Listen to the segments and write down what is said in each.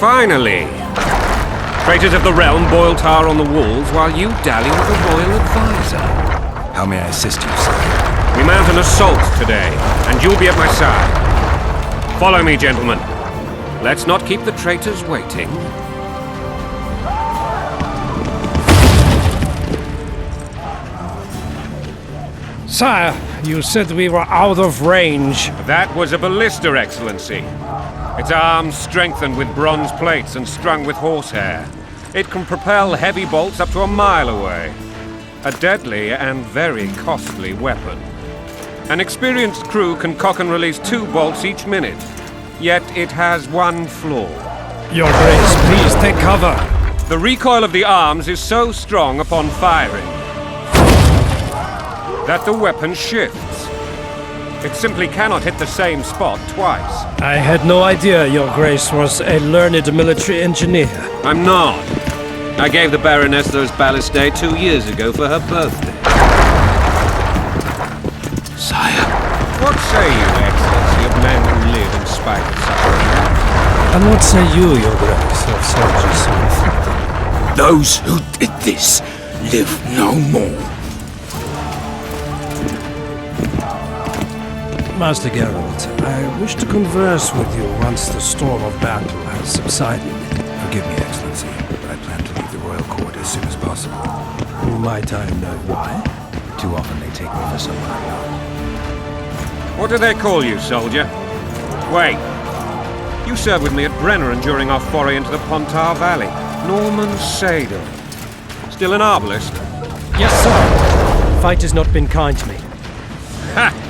Finally! Traitors of the realm boil tar on the walls while you dally with the royal advisor. How may I assist you, sir? We mount an assault today, and you'll be at my side. Follow me, gentlemen. Let's not keep the traitors waiting. Sire, you said we were out of range. That was a ballista, Excellency. Its arms strengthened with bronze plates and strung with horsehair. It can propel heavy bolts up to a mile away. A deadly and very costly weapon. An experienced crew can cock and release 2 bolts each minute. Yet it has one flaw. Your Grace, please take cover. The recoil of the arms is so strong upon firing that the weapon shifts. It simply cannot hit the same spot twice. I had no idea Your Grace was a learned military engineer. I'm not. I gave the Baroness those ballistae 2 years ago for her birthday. Sire. What say you, Excellency, of men who live in spite of suffering? And what say you, Your Grace, of soldiers so afflicted? Those who did this live no more. Master Geralt, I wish to converse with you once the storm of battle has subsided. Forgive me, Excellency, but I plan to leave the royal court as soon as possible. Might I know why? Too often they take me for someone I'm not. What do they call you, soldier? Wait. You served with me at Brenneran during our foray into the Pontar Valley. Norman Sador. Still an arbalist? Yes, sir. Fight has not been kind to me. Ha!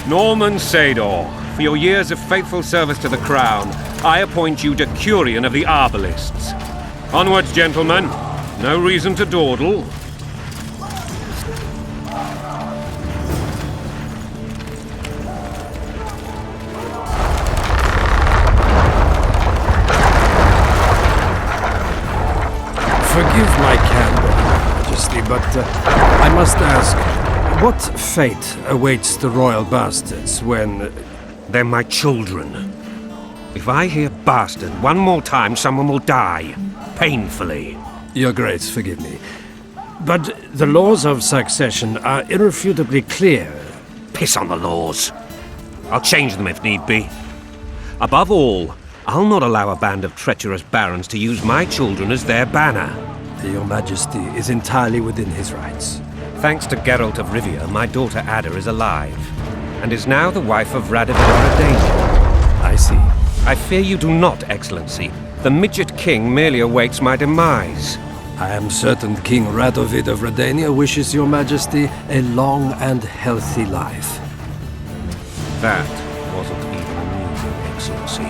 Norman Sador. For your years of faithful service to the crown, I appoint you Decurion of the Arbalists. Onwards, gentlemen. No reason to dawdle. Forgive my candor, Your Majesty, but I must ask, what fate awaits the royal bastards when... They're my children. If I hear bastard one more time, someone will die. Painfully. Your Grace, forgive me. But the laws of succession are irrefutably clear. Piss on the laws. I'll change them if need be. Above all, I'll not allow a band of treacherous barons to use my children as their banner. Your Majesty is entirely within his rights. Thanks to Geralt of Rivia, my daughter Ada is alive, and is now the wife of Radovid of Redania. I see. I fear you do not, Excellency. The midget king merely awaits my demise. I am certain King Radovid of Redania wishes Your Majesty a long and healthy life. That wasn't even amusing, Excellency.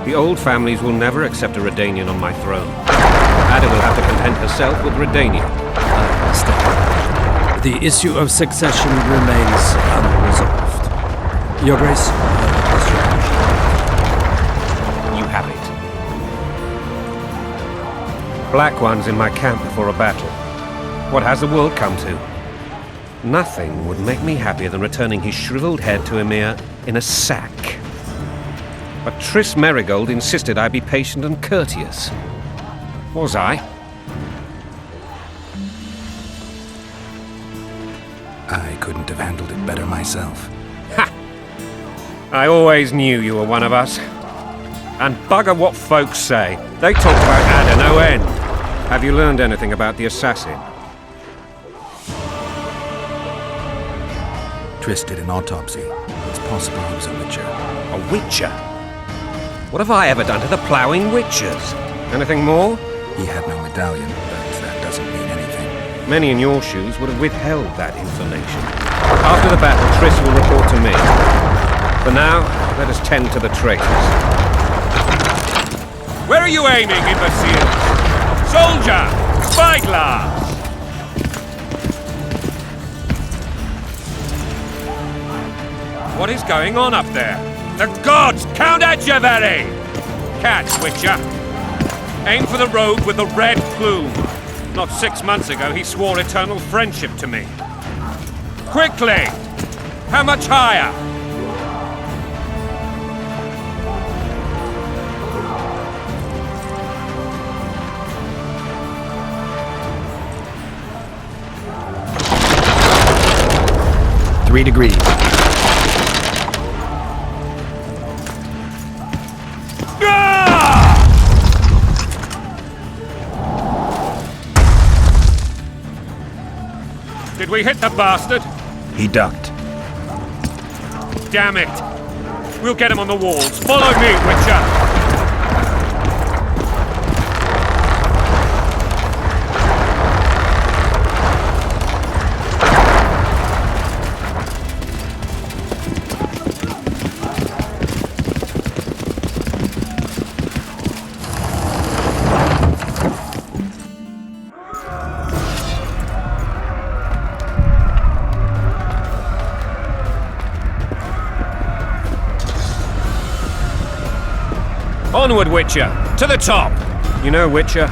The old families will never accept a Redanian on my throne. Ada will have to content herself with Redania. I understand. The issue of succession remains unresolved. Your Grace, you have it. Black ones in my camp before a battle. What has the world come to? Nothing would make me happier than returning his shriveled head to Emir in a sack. But Triss Merigold insisted I be patient and courteous. Was I? I couldn't have handled it better myself. Ha! I always knew you were one of us. And bugger what folks say. They talk about Ada no end. Have you learned anything about the assassin? Triss did an autopsy. It's possible he was a witcher. A witcher? What have I ever done to the ploughing witchers? Anything more? He had no medallion, but that doesn't mean anything. Many in your shoes would have withheld that information. After the battle, Triss will report to me. For now, let us tend to the traitors. Where are you aiming, imbeciles? Soldier! Spyglass! What is going on up there? The gods! Count Adjavari! Catch, Witcher! Aim for the rogue with the red plume. Not 6 months ago, he swore eternal friendship to me. Quickly! How much higher? 3 degrees. Did we hit the bastard? He ducked. Damn it! We'll get him on the walls. Follow me, Witcher! Onward, Witcher! To the top! You know, Witcher,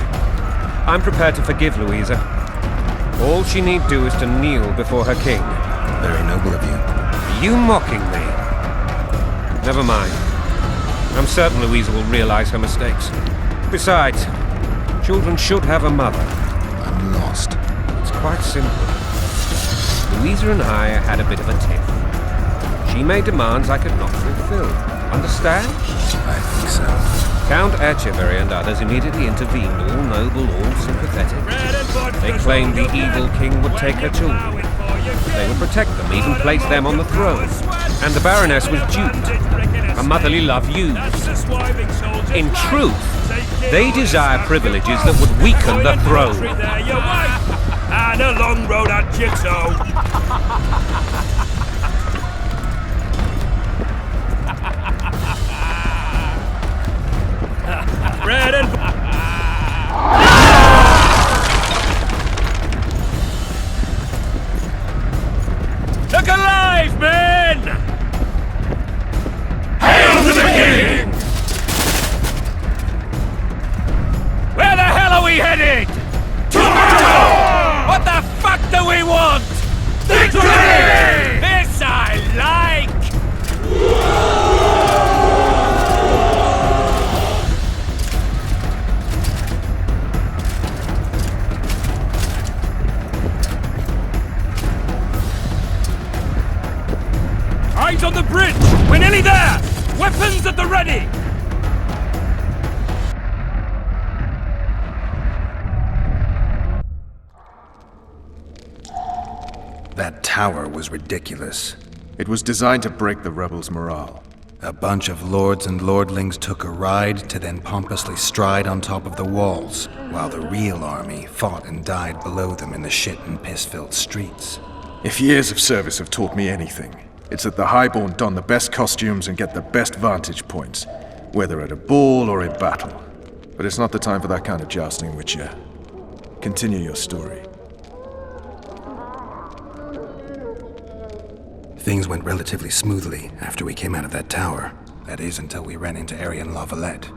I'm prepared to forgive Louisa. All she need do is to kneel before her king. Very noble of you. Are you mocking me? Never mind. I'm certain Louisa will realize her mistakes. Besides, children should have a mother. I'm lost. It's quite simple. Louisa and I had a bit of a tiff. She made demands I could not fulfill. Understand? I think so. Count Etcheverry and others immediately intervened, all noble, all sympathetic. They claimed the evil king would take her children. They would protect them, even place them on the throne. And the Baroness was duped. Her motherly love used. In truth, they desire privileges that would weaken the throne. And a long road at Jigsaw. Bread and... Look alive, men! Hail to the king! Where the hell are we headed? What the fuck do we want? Victory! This I like! Eyes on the bridge! We're nearly there! Weapons at the ready! That tower was ridiculous. It was designed to break the rebels' morale. A bunch of lords and lordlings took a ride to then pompously stride on top of the walls, while the real army fought and died below them in the shit and piss-filled streets. If years of service have taught me anything, it's that the highborn don the best costumes and get the best vantage points, whether at a ball or in battle. But it's not the time for that kind of jousting, Witcher. Continue your story. Things went relatively smoothly after we came out of that tower. That is, until we ran into Aryan La Valette.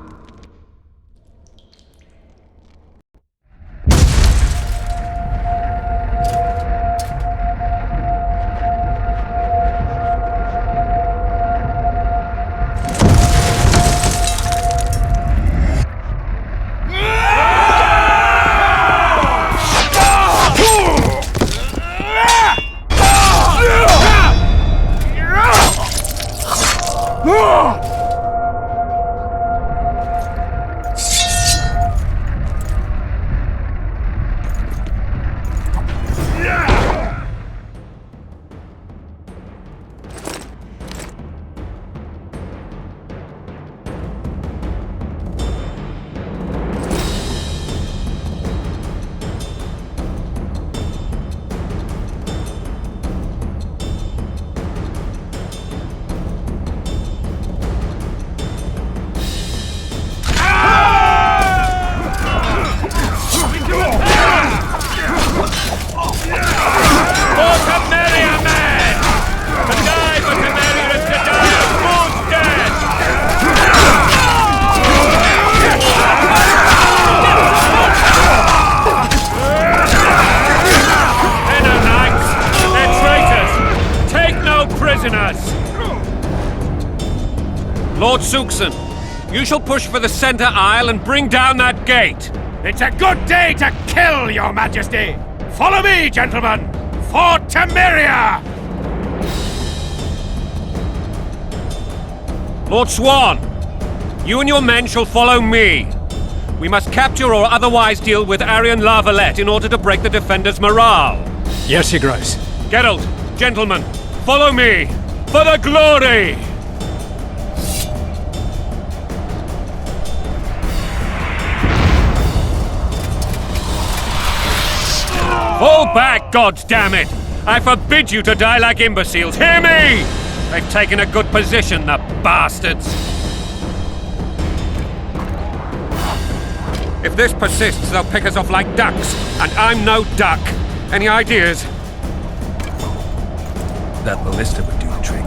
Lord Suxon, you shall push for the center aisle and bring down that gate. It's a good day to kill, your majesty! Follow me, gentlemen! For Temeria! Lord Swan, you and your men shall follow me. We must capture or otherwise deal with Aryan La Valette in order to break the defenders' morale. Yes, Your Grace. Geralt, gentlemen, follow me! For the glory! Fall back, goddammit! I forbid you to die like imbeciles. Hear me! They've taken a good position, the bastards. If this persists, they'll pick us off like ducks, and I'm no duck. Any ideas? That ballista would do the trick.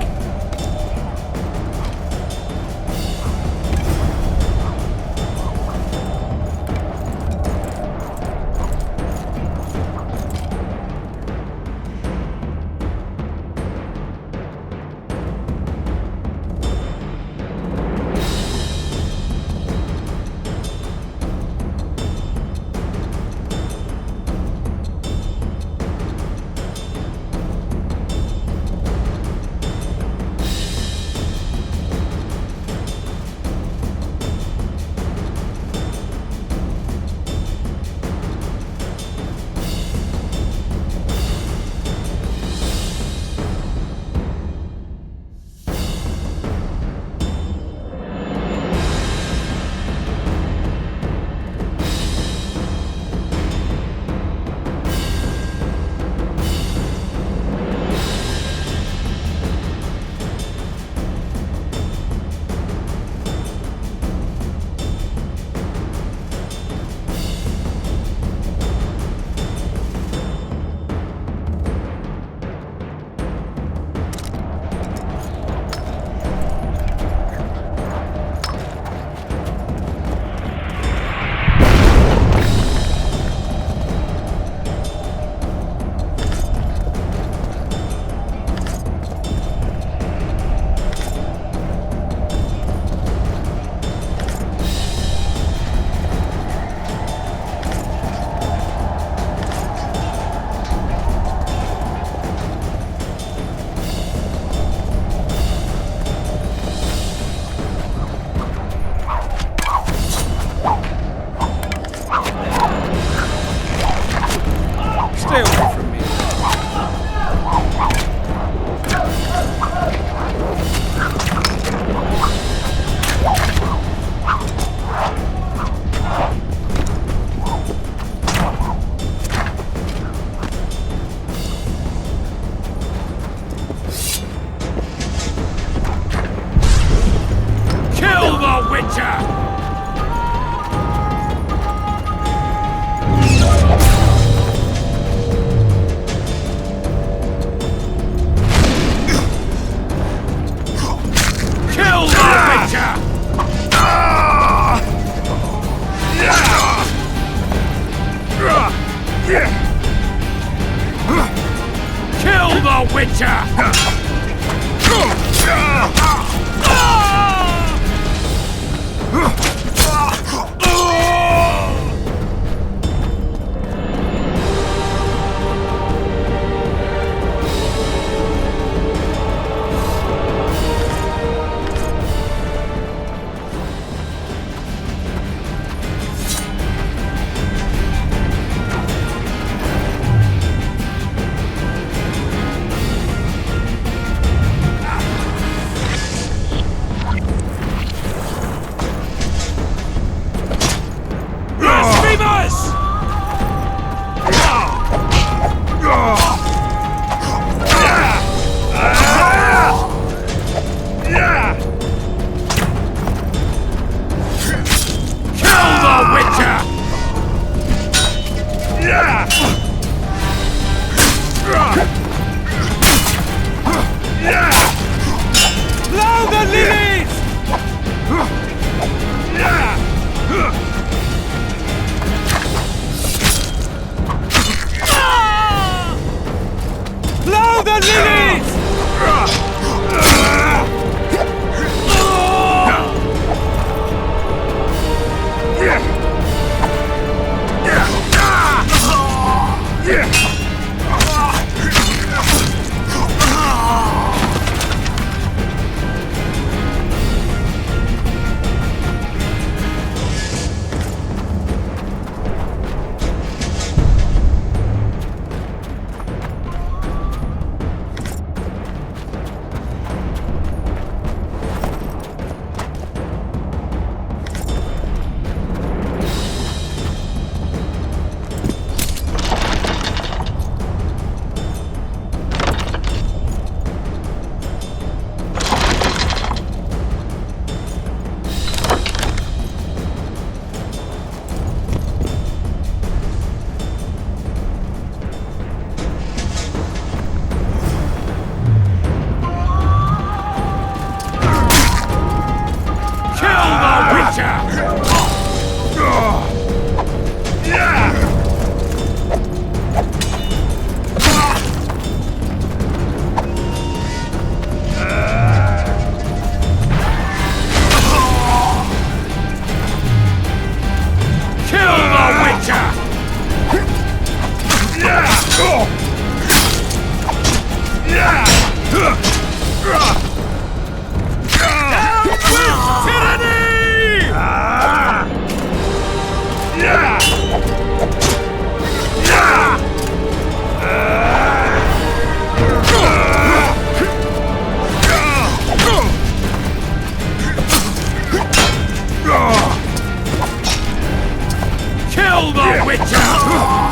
Kill the Witcher!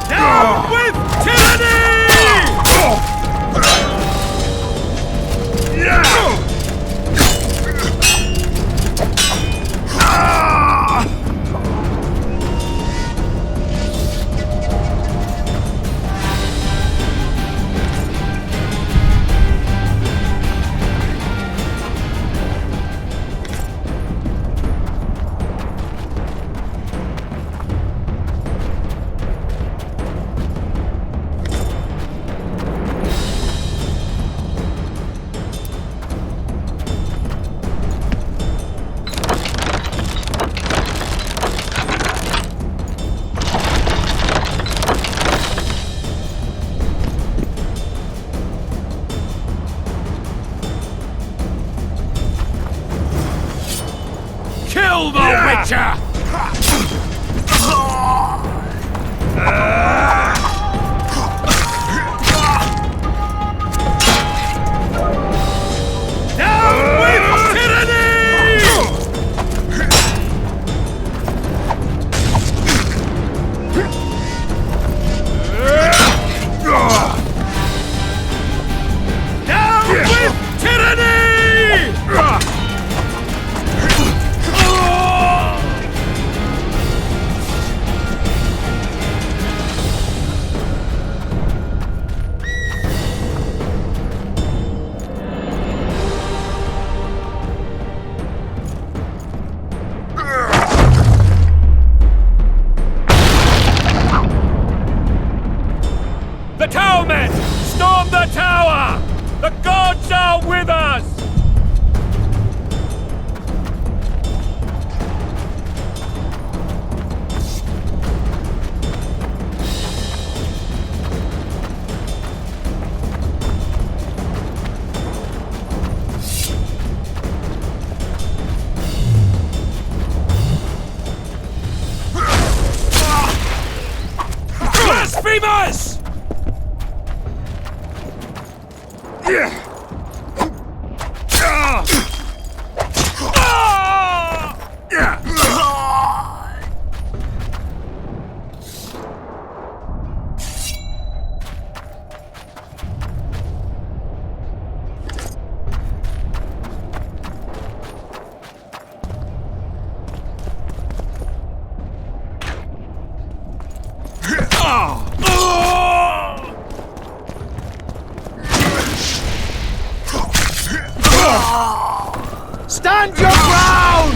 Down with tyranny! Kill the Witcher! Down with tyranny! Down with tyranny! The towermen! Storm the tower! The gods are with us! Blasphemers! Stand your ground!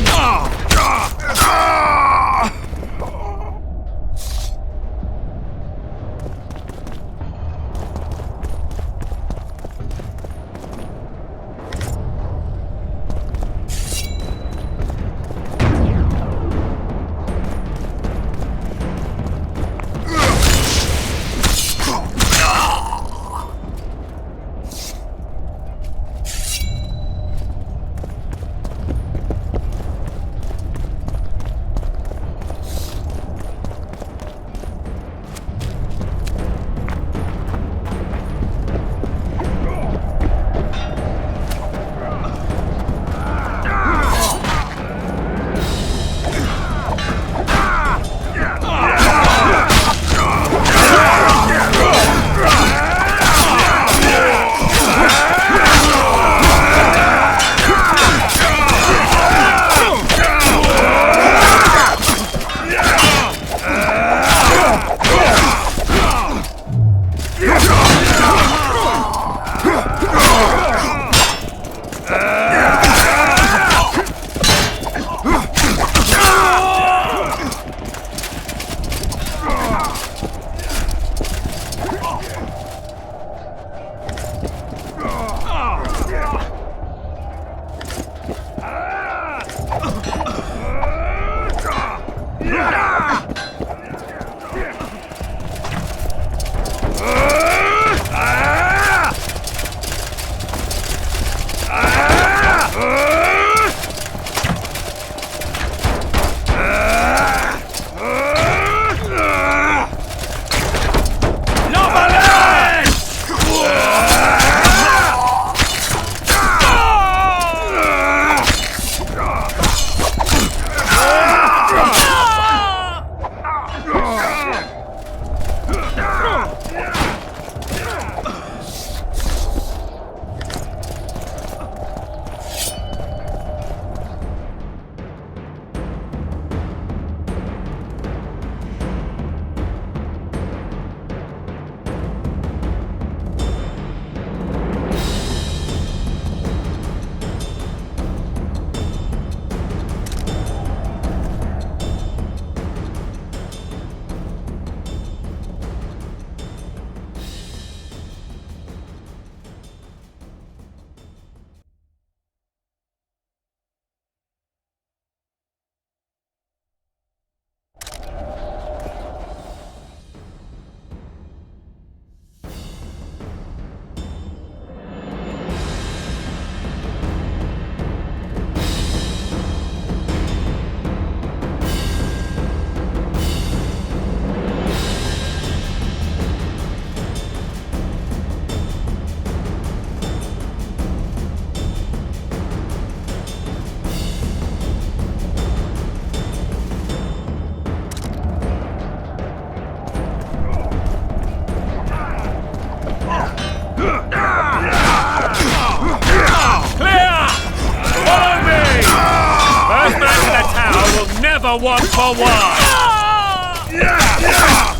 a one-for-one!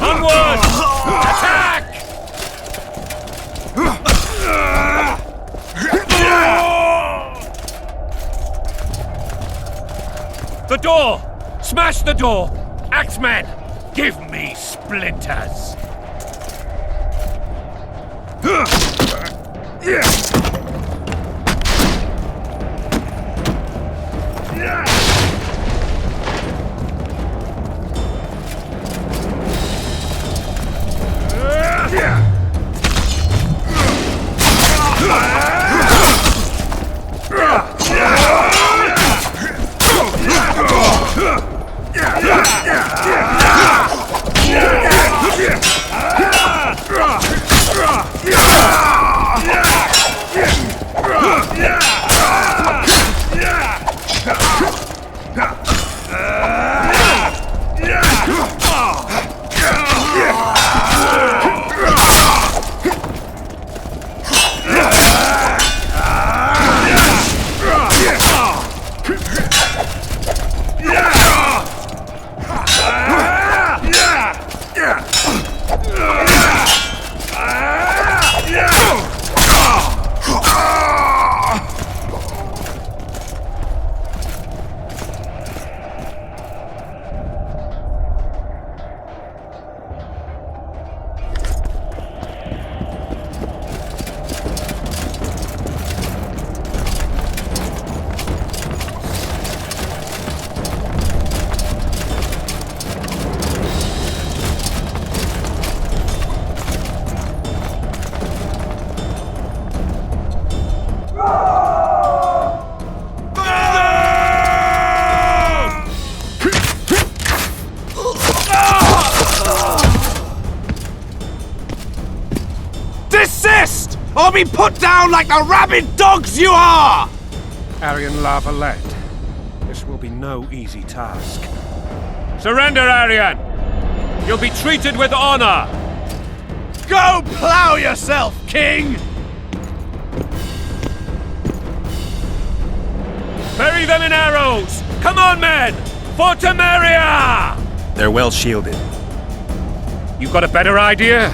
Onward! Attack! The door! Smash the door! Axemen! Give me splinters! Desist! Or be put down like the rabid dogs you are! Aryan La Valette, this will be no easy task. Surrender, Aryan! You'll be treated with honor! Go plow yourself, King! Bury them in arrows! Come on, men! For Temeria! They're well shielded. You got a better idea?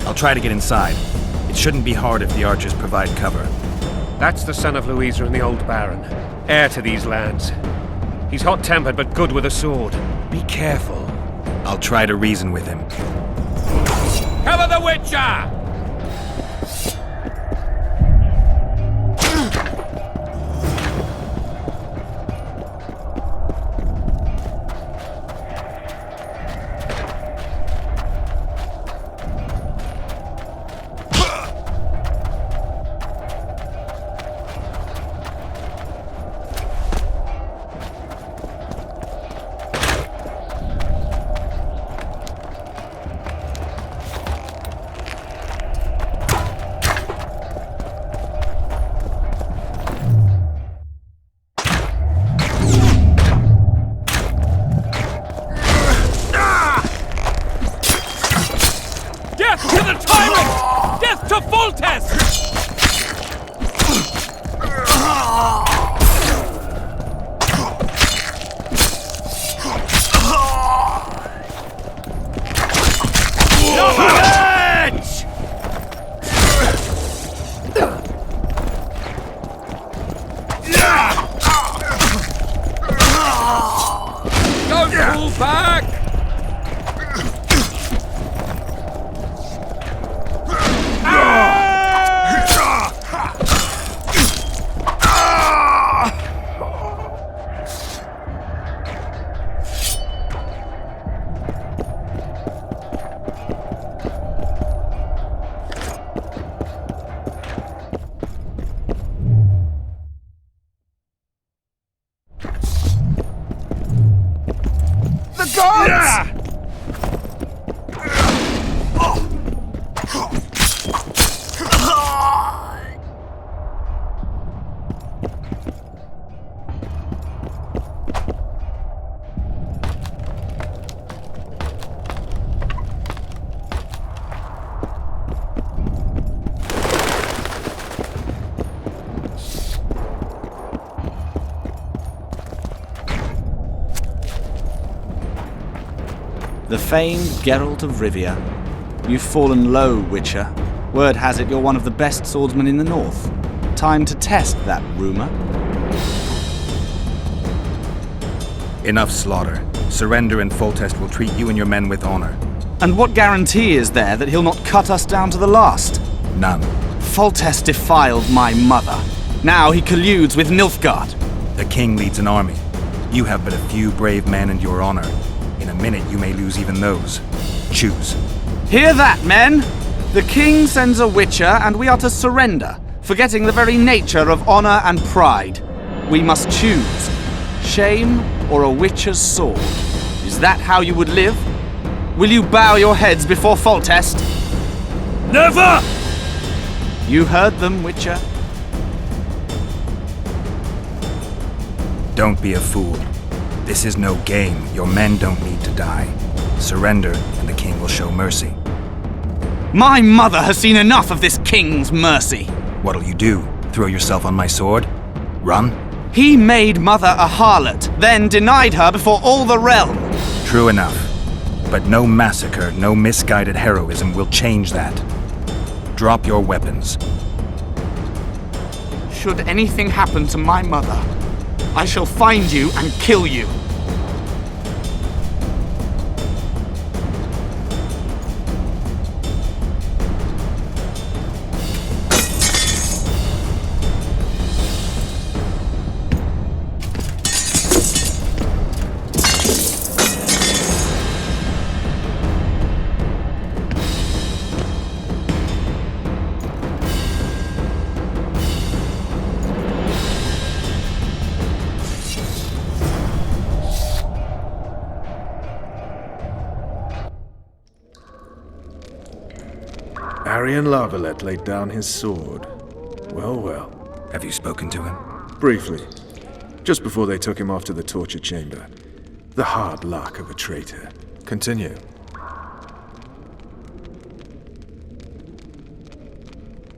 I'll try to get inside. It shouldn't be hard if the archers provide cover. That's the son of Louisa and the old Baron, heir to these lands. He's hot-tempered but good with a sword. Be careful. I'll try to reason with him. Cover the Witcher! Death to the tyrant! Death to Foltest! Don't pull back! The famed Geralt of Rivia. You've fallen low, Witcher. Word has it you're one of the best swordsmen in the north. Time to test that rumor. Enough slaughter. Surrender and Foltest will treat you and your men with honor. And what guarantee is there that he'll not cut us down to the last? None. Foltest defiled my mother. Now he colludes with Nilfgaard. The king leads an army. You have but a few brave men and your honor. In a minute you may lose even those. Choose. Hear that, men! The king sends a witcher and we are to surrender, forgetting the very nature of honor and pride. We must choose. Shame or a witcher's sword? Is that how you would live? Will you bow your heads before Foltest? Never! You heard them, Witcher. Don't be a fool. This is no game. Your men don't need to die. Surrender, and the king will show mercy. My mother has seen enough of this king's mercy. What'll you do? Throw yourself on my sword? Run? He made mother a harlot, then denied her before all the realm. True enough. But no massacre, no misguided heroism will change that. Drop your weapons. Should anything happen to my mother, I shall find you and kill you. Arian Valette laid down his sword. Well, well. Have you spoken to him? Briefly. Just before they took him off to the torture chamber. The hard luck of a traitor. Continue.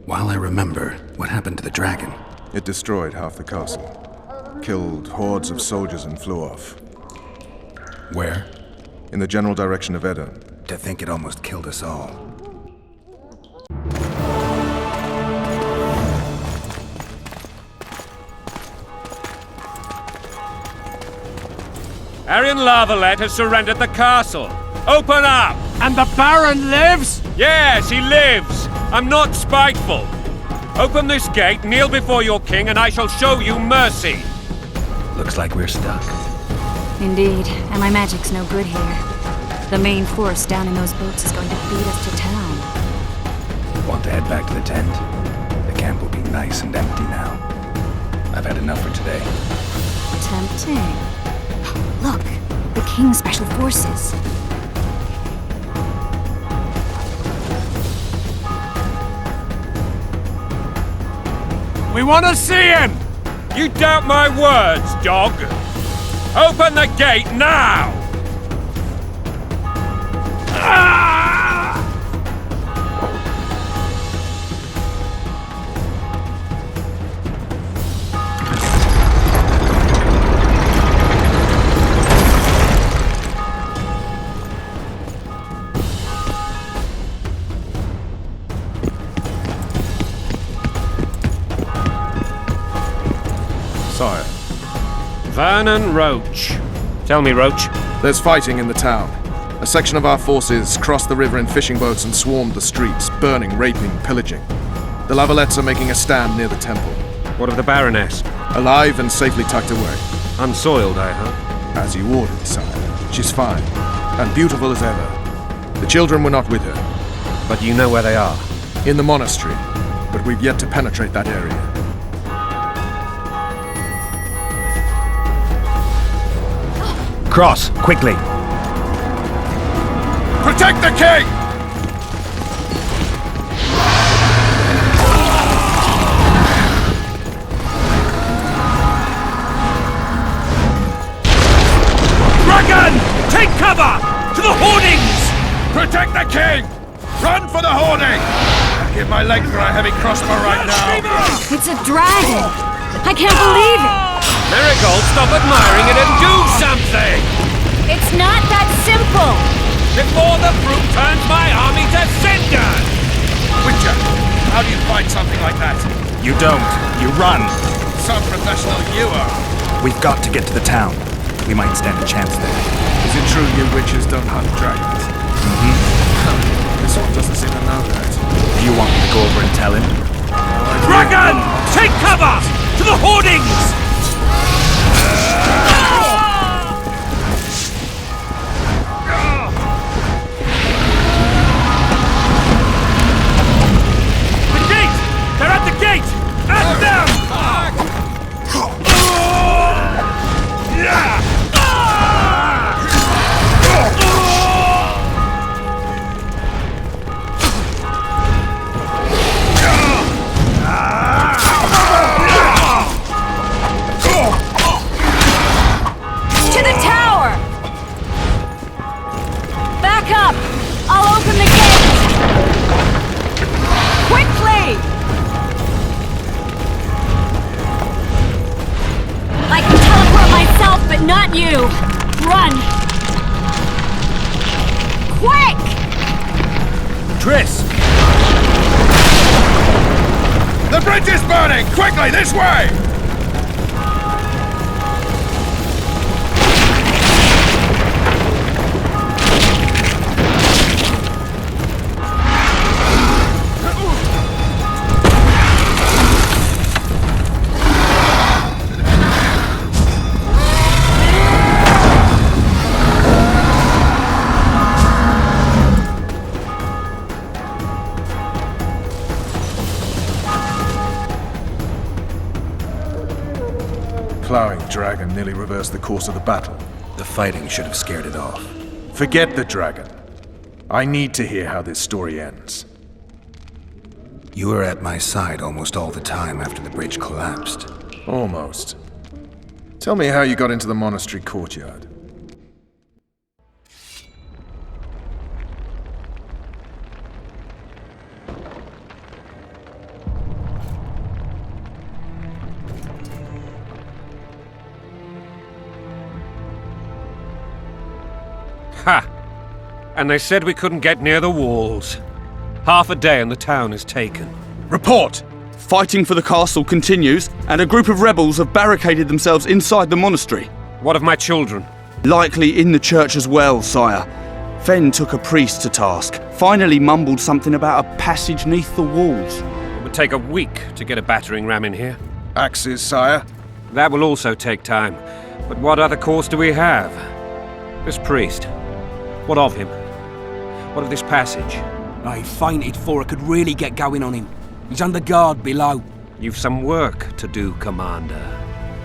While I remember, what happened to the dragon? It destroyed half the castle. Killed hordes of soldiers and flew off. Where? In the general direction of Edda. To think it almost killed us all. Arian Valette has surrendered the castle. Open up! And the Baron lives? Yes, he lives. I'm not spiteful. Open this gate, kneel before your king, and I shall show you mercy. Looks like we're stuck. Indeed, and my magic's no good here. The main force down in those boats is going to beat us to town. Want to head back to the tent? The camp will be nice and empty now. I've had enough for today. Tempting. Look, the King's Special Forces. We want to see him! You doubt my words, dog? Open the gate now! Sire. Vernon Roach. Tell me, Roach. There's fighting in the town. A section of our forces crossed the river in fishing boats and swarmed the streets, burning, raping, pillaging. The Lavalettes are making a stand near the temple. What of the Baroness? Alive and safely tucked away. Unsoiled, I hope. As you ordered, sire. She's fine, and beautiful as ever. The children were not with her. But you know where they are? In the monastery, but we've yet to penetrate that area. Cross, quickly! Protect the king! Dragon! Take cover! To the hoardings! Protect the king! Run for the hoarding! I'd give my leg for a heavy crossbow right now. It's a dragon! I can't believe it! Marigold, stop admiring it and do something! It's not that simple! before the brute turns my army to cinder! Witcher, how do you fight something like that? You don't. You run. Some professional you are. We've got to get to the town. We might stand a chance there. Is it true you witches don't hunt dragons? This one doesn't seem to know that. Do you want me to go over and tell him? Dragon! Take cover! To the hoardings! The gate! They're at the gate! At them! To the tower! Back up! I'll open the gate! Quickly! I can teleport myself, but not you! Run! Quick! Triss! The bridge is burning! Quickly, this way! Plowing dragon nearly reversed the course of the battle. The fighting should have scared it off. Forget the dragon. I need to hear how this story ends. You were at my side almost all the time after the bridge collapsed. Almost. Tell me how you got into the monastery courtyard. Ha! And they said we couldn't get near the walls. Half a day and the town is taken. Report! Fighting for the castle continues, and a group of rebels have barricaded themselves inside the monastery. What of my children? Likely in the church as well, sire. Fen took a priest to task, finally mumbled something about a passage neath the walls. It would take a week to get a battering ram in here. Axes, sire? That will also take time. But what other course do we have? This priest. What of him? What of this passage? I fainted before I could really get going on him. He's under guard below. You've some work to do, Commander.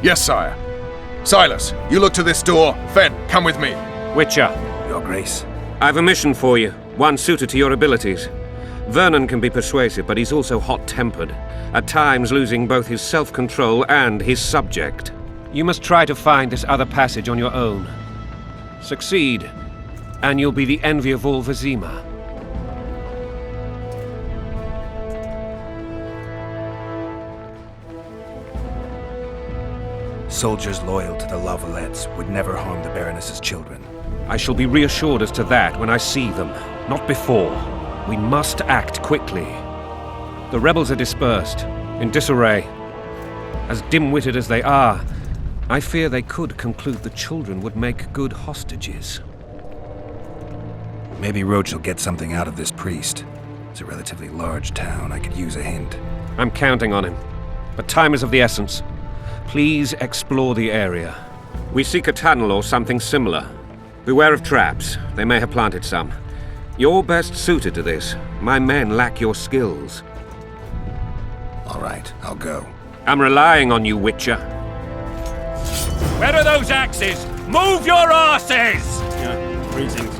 Yes, sire. Silas, you look to this door. Fen, come with me. Witcher, Your Grace. I've a mission for you, one suited to your abilities. Vernon can be persuasive, but he's also hot-tempered, at times losing both his self-control and his subject. You must try to find this other passage on your own. Succeed, and you'll be the envy of all Vizima. Soldiers loyal to the La Valettes would never harm the Baroness's children. I shall be reassured as to that when I see them, not before. We must act quickly. The rebels are dispersed, in disarray. As dim-witted as they are, I fear they could conclude the children would make good hostages. Maybe Roach will get something out of this priest. It's a relatively large town. I could use a hint. I'm counting on him, but time is of the essence. Please explore the area. We seek a tunnel or something similar. Beware of traps. They may have planted some. You're best suited to this. My men lack your skills. All right, I'll go. I'm relying on you, Witcher. Where are those axes? Move your asses! Greetings.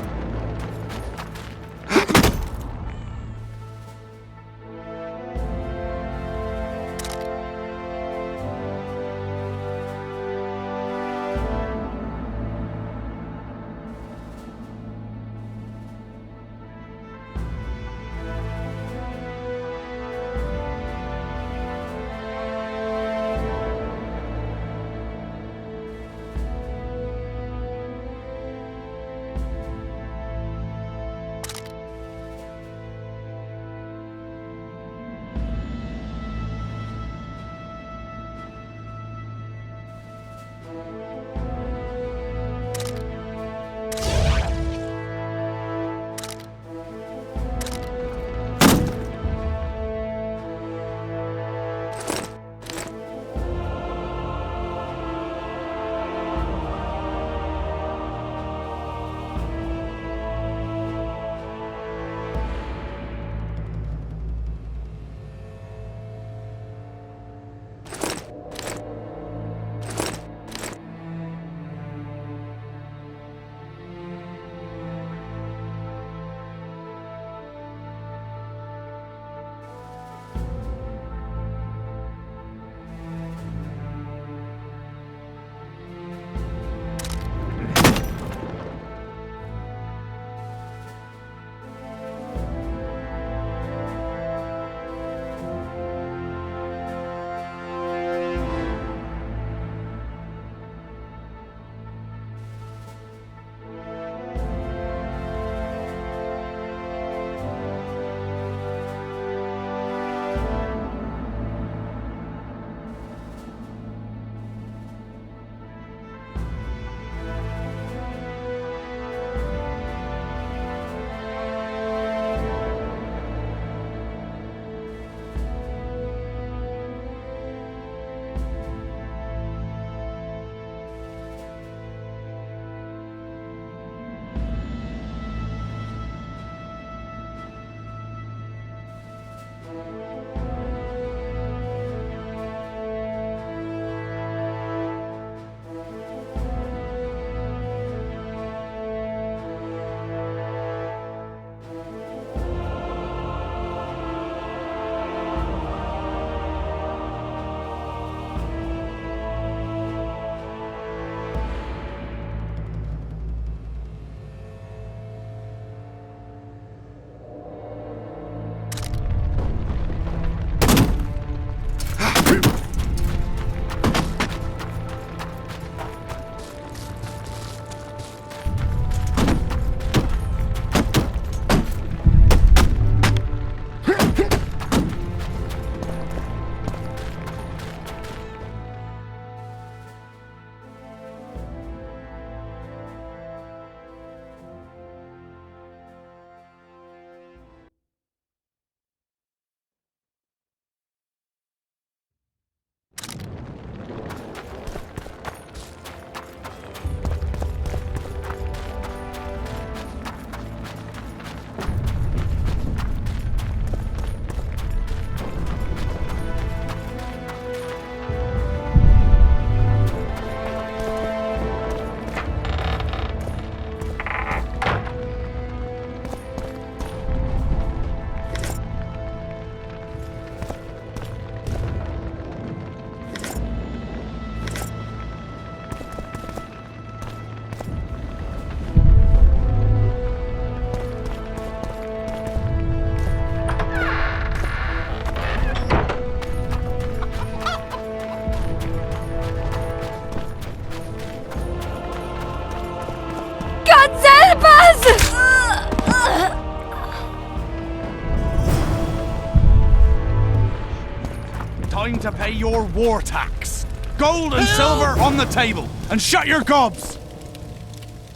Time to pay your war tax. Gold and silver on the table, and shut your gobs!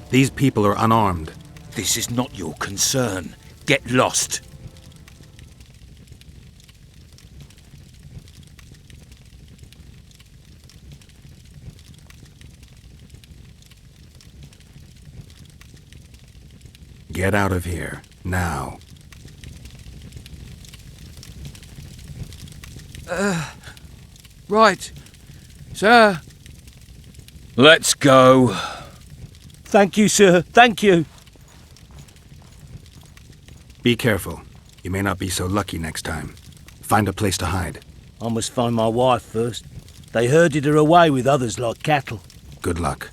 These people are unarmed. This is not your concern. Get lost. Get out of here, now. Right. Sir. Let's go. Thank you, sir. Thank you. Be careful. You may not be so lucky next time. Find a place to hide. I must find my wife first. They herded her away with others like cattle. Good luck.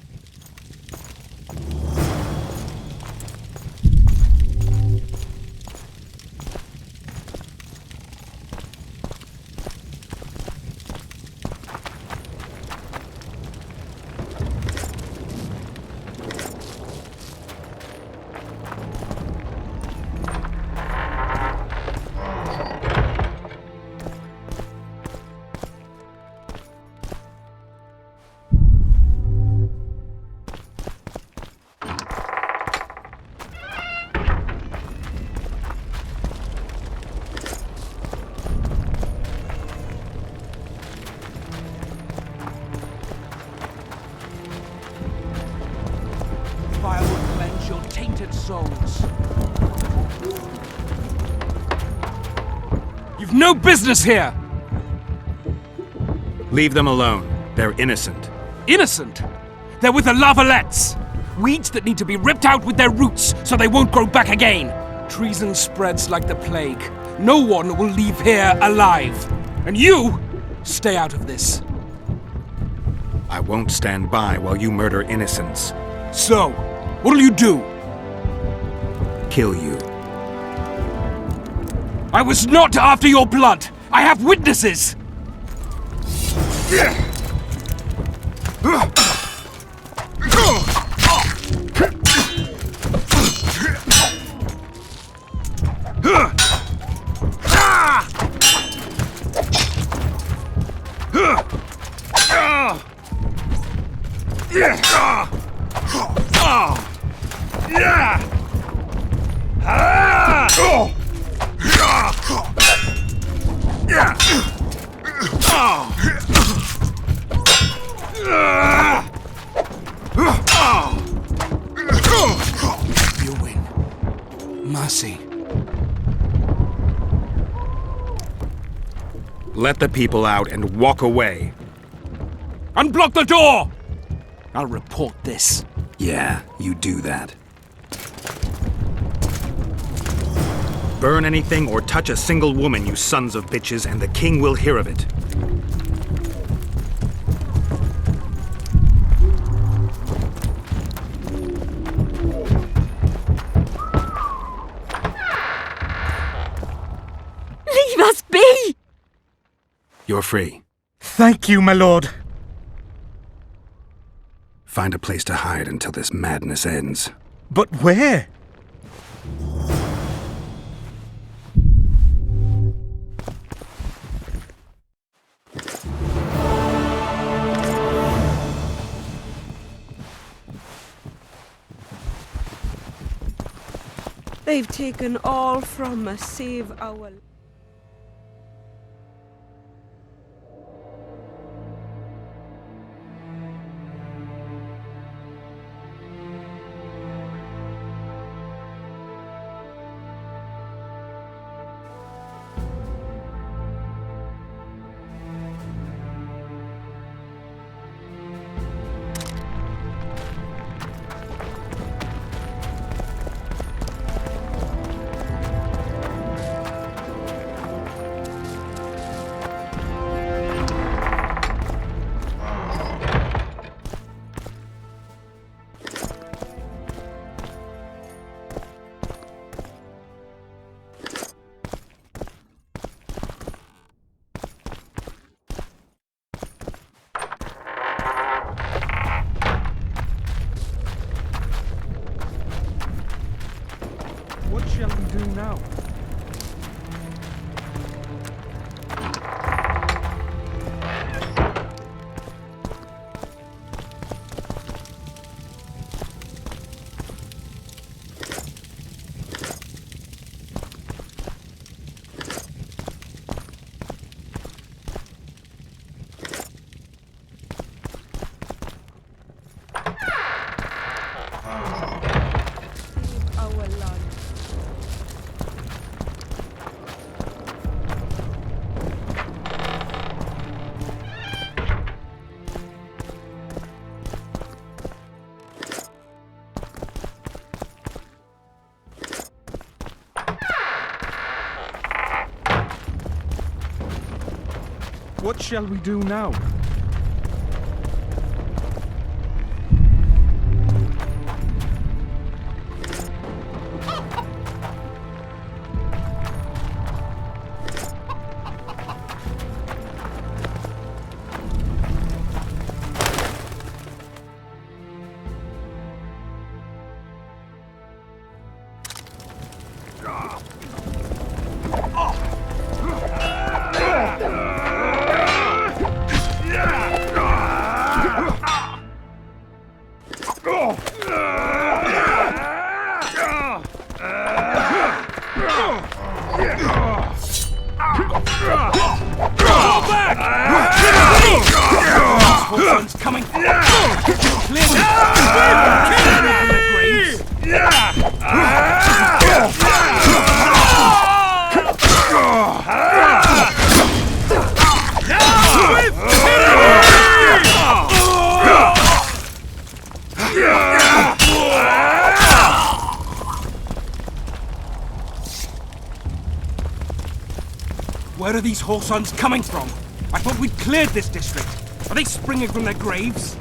souls. You've no business here! Leave them alone. They're innocent. Innocent? They're with the Lavalettes! Weeds that need to be ripped out with their roots so they won't grow back again! Treason spreads like the plague. No one will leave here alive. And you, stay out of this. I won't stand by while you murder innocents. So, what'll you do? Kill you. I was not after your blood! I have witnesses! You win. Mercy. Let the people out and walk away. Unblock the door! I'll report this. Yeah, you do that. Burn anything or touch a single woman, you sons of bitches, and the king will hear of it. Leave us be! You're free. Thank you, my lord. Find a place to hide until this madness ends. But where? They've taken all from us, save our... What shall we do now? Save our land. What shall we do now? Coming! Clear! Kill them from the graves! Where are these whoresons coming from? I thought we'd cleared this district. Are they springing from their graves?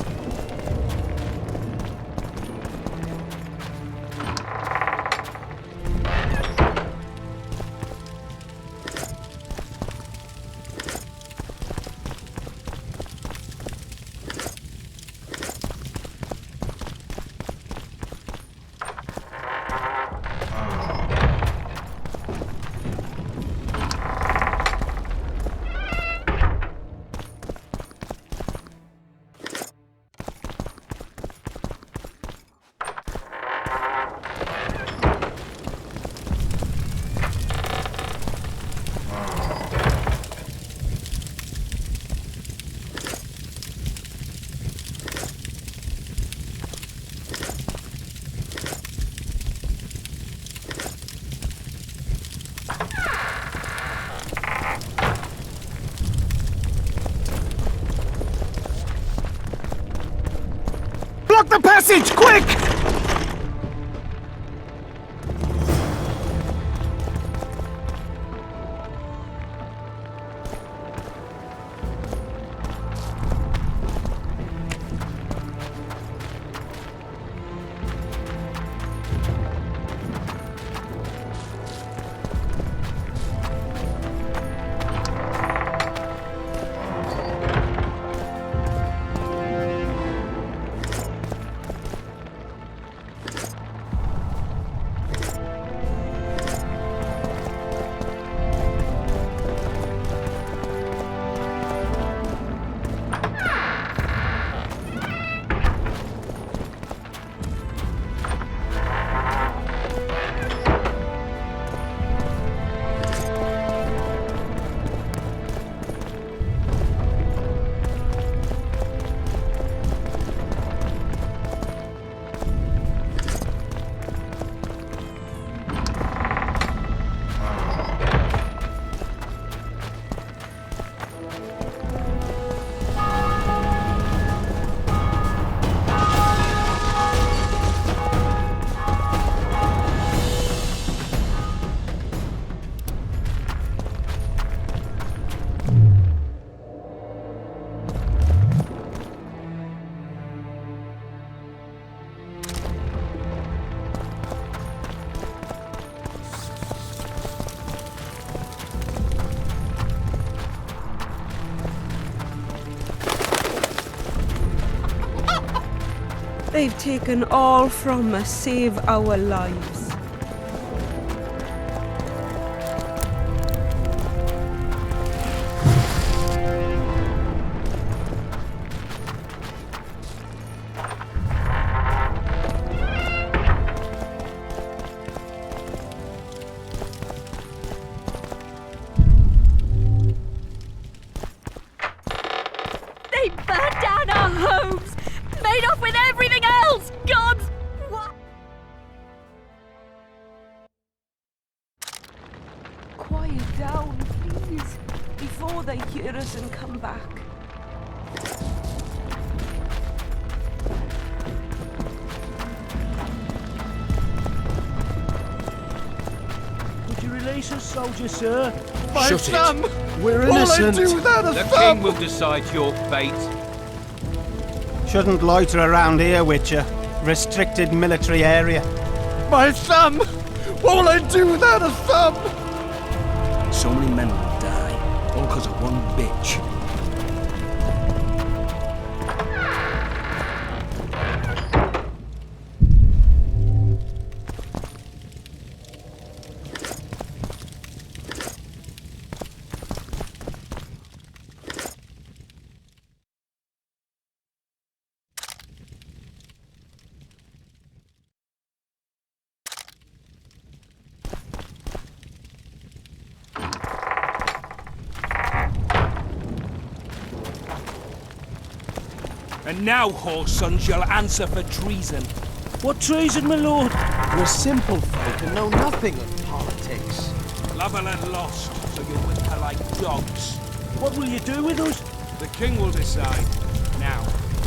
Block the passage, quick! They've taken all from us, save our lives. They burned down our homes! Made off with everything else! Gods! What? Quiet down, please, before they hear us and come back. Would you release us, soldier, sir? My Shut son! it. We're All I innocent! do without a The thumb! king will decide your fate. Shouldn't loiter around here, Witcher. Restricted military area. My thumb! What will I do without a thumb? So many men will die, all because of one bitch. And now, whoresons, you'll answer for treason. What treason, my lord? We're simple folk and know nothing of politics. Lavalette lost, so you whimper like dogs. What will you do with us? The king will decide. Now,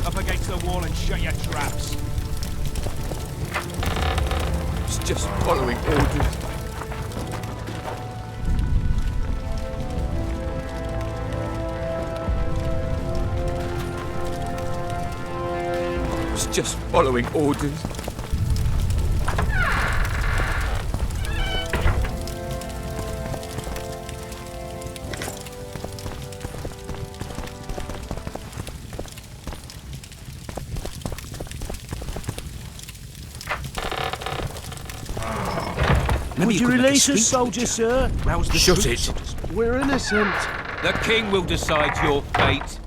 up against the wall and shut your traps. It's just following orders. was just following orders. Would you release us, soldier, sir? Shut it. We're innocent. The king will decide your fate.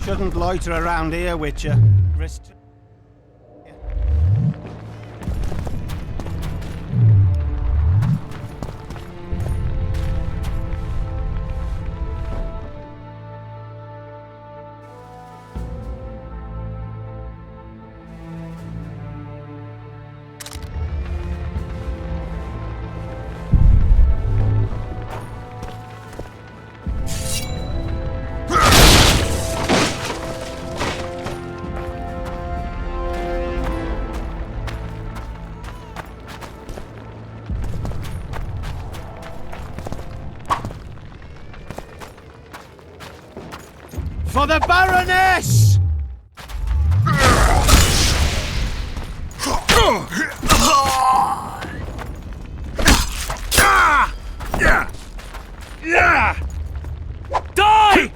Shouldn't loiter around here, Witcher. For the Baroness! Die!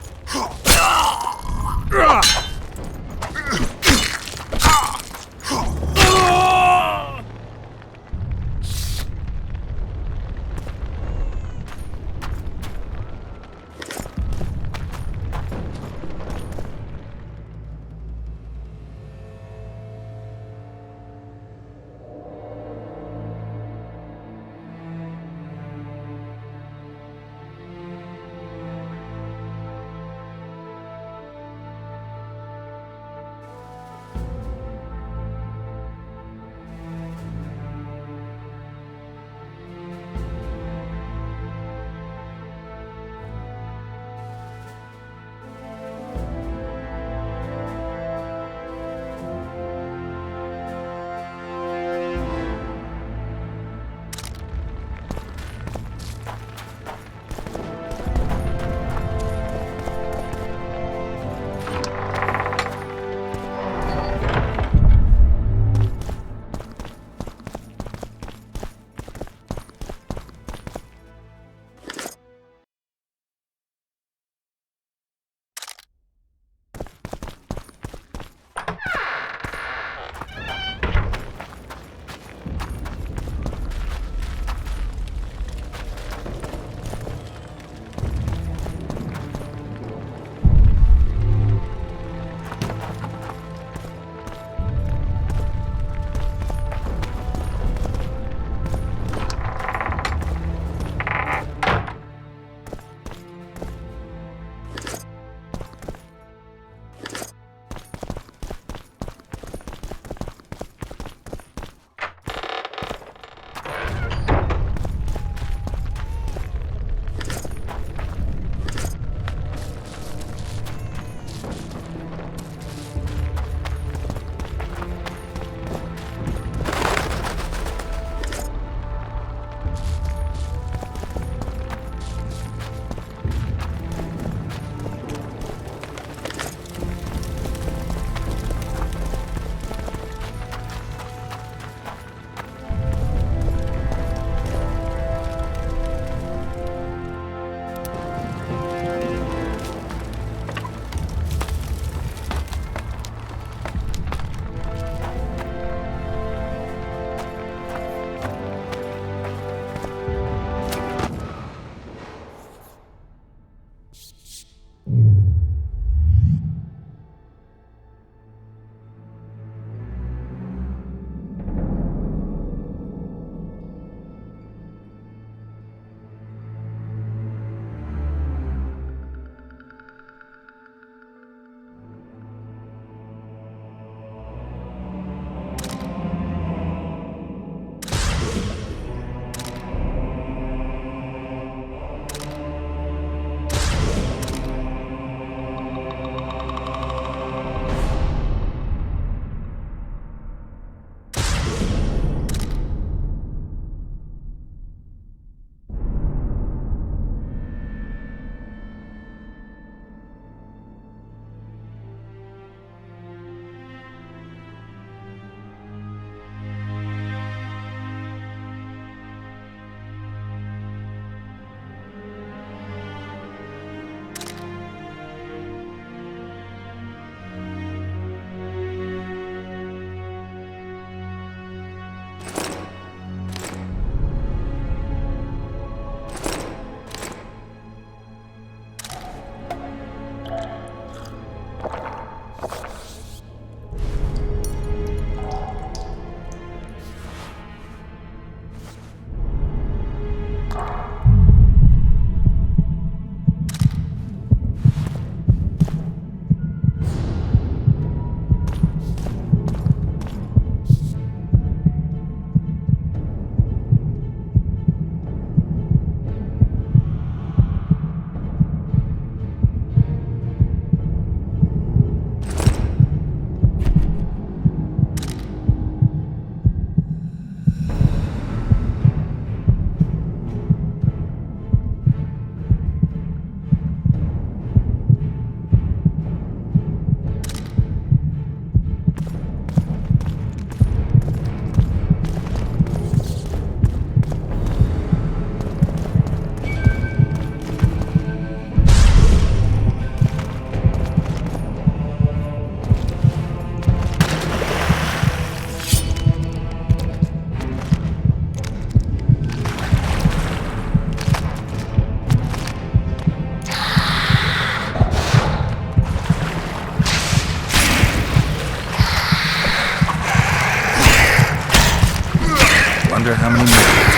wonder how many more.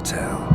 tell.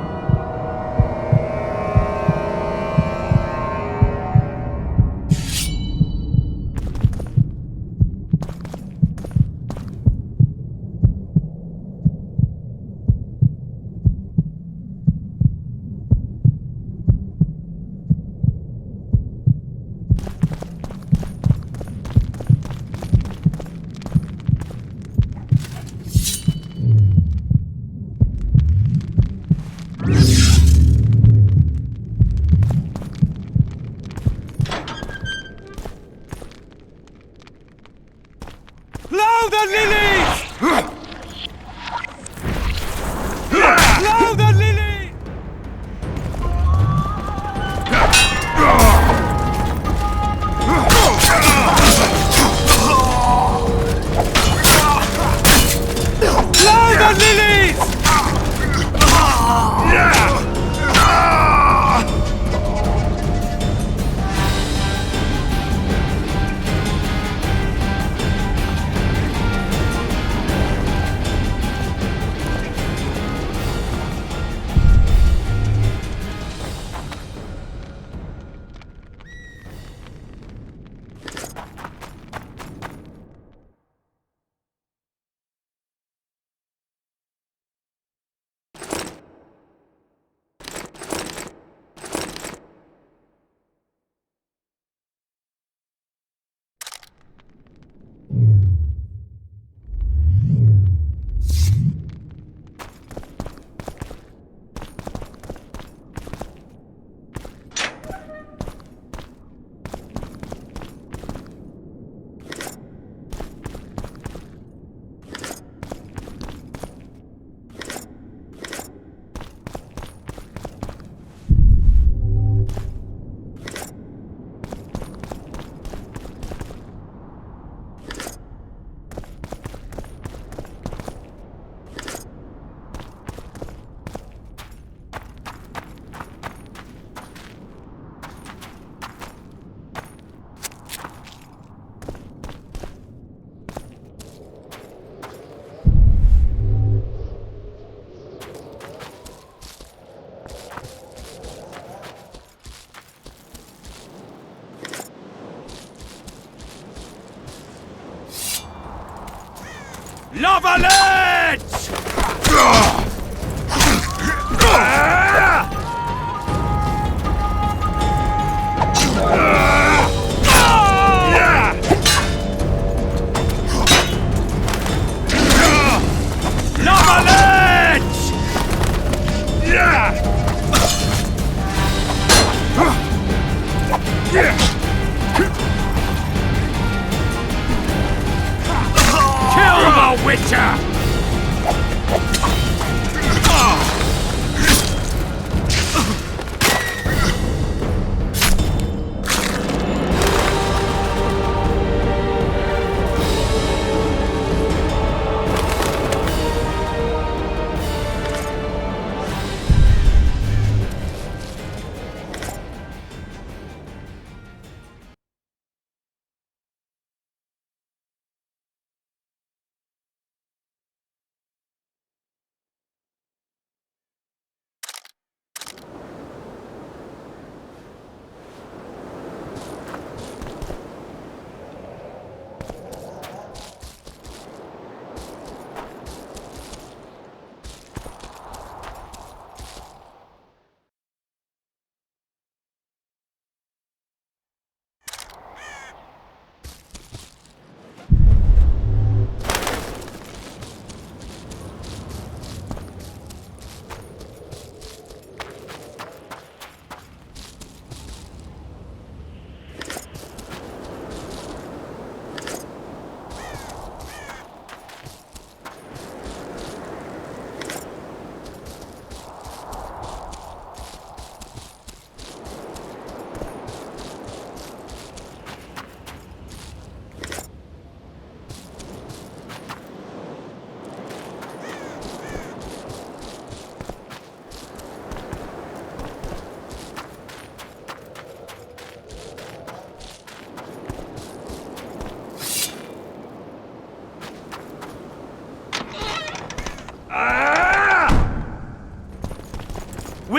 Blow the lilies! Blow the lilies! Blow the lilies! La Valette! La Valette! Kill the Witcher!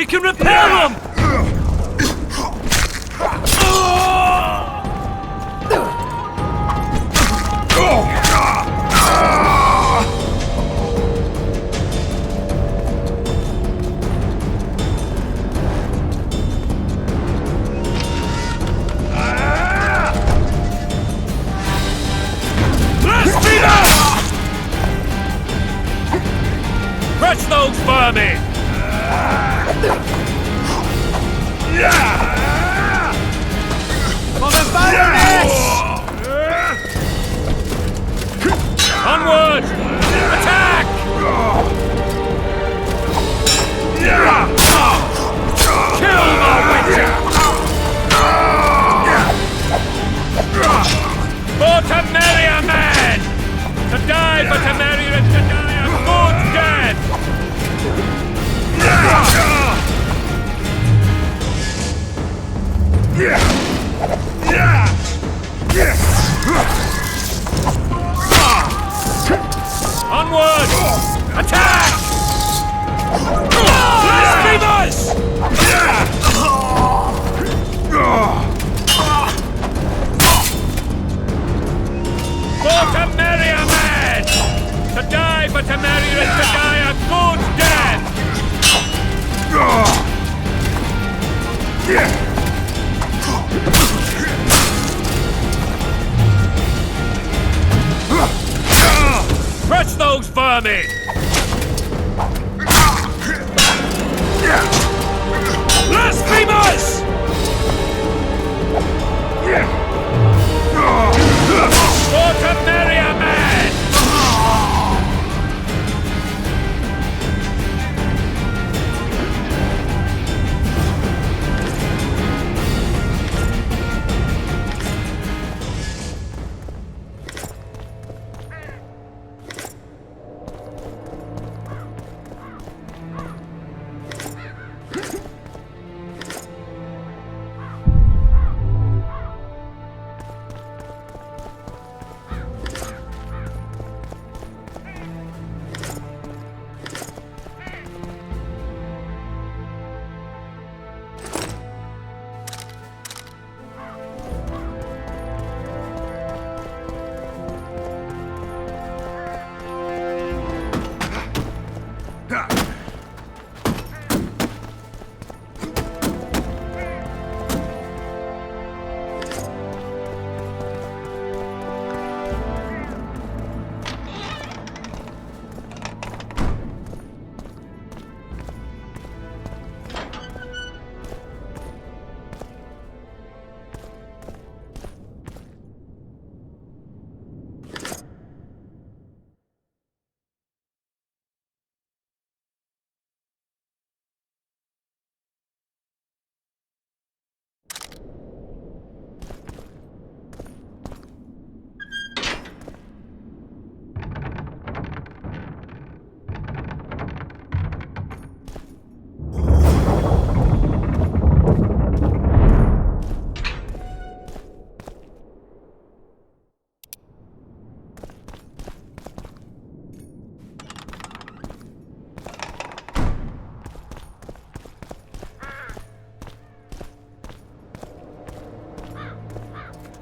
We can repel them! Crush those vermin! For the Baroness! Onward! Attack! Kill the Witcher! For Temeria, man! To die for Temeria is to die a good death! Onward! Attack! Blasphemers! For Temeria, man! To die for Temeria is to die a good death! Crush those vermin! Blasphemers! For Temeria, man!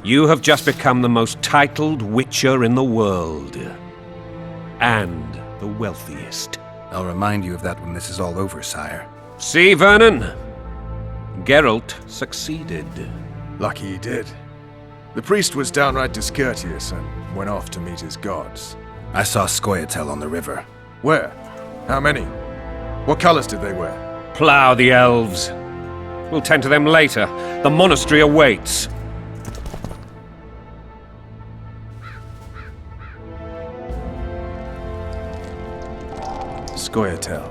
You have just become the most titled Witcher in the world. And the wealthiest. I'll remind you of that when this is all over, sire. See, Vernon? Geralt succeeded. Lucky he did. The priest was downright discourteous and went off to meet his gods. I saw Scoia'tael on the river. Where? How many? What colors did they wear? Plough the elves. We'll tend to them later. The monastery awaits. Scoia'tael.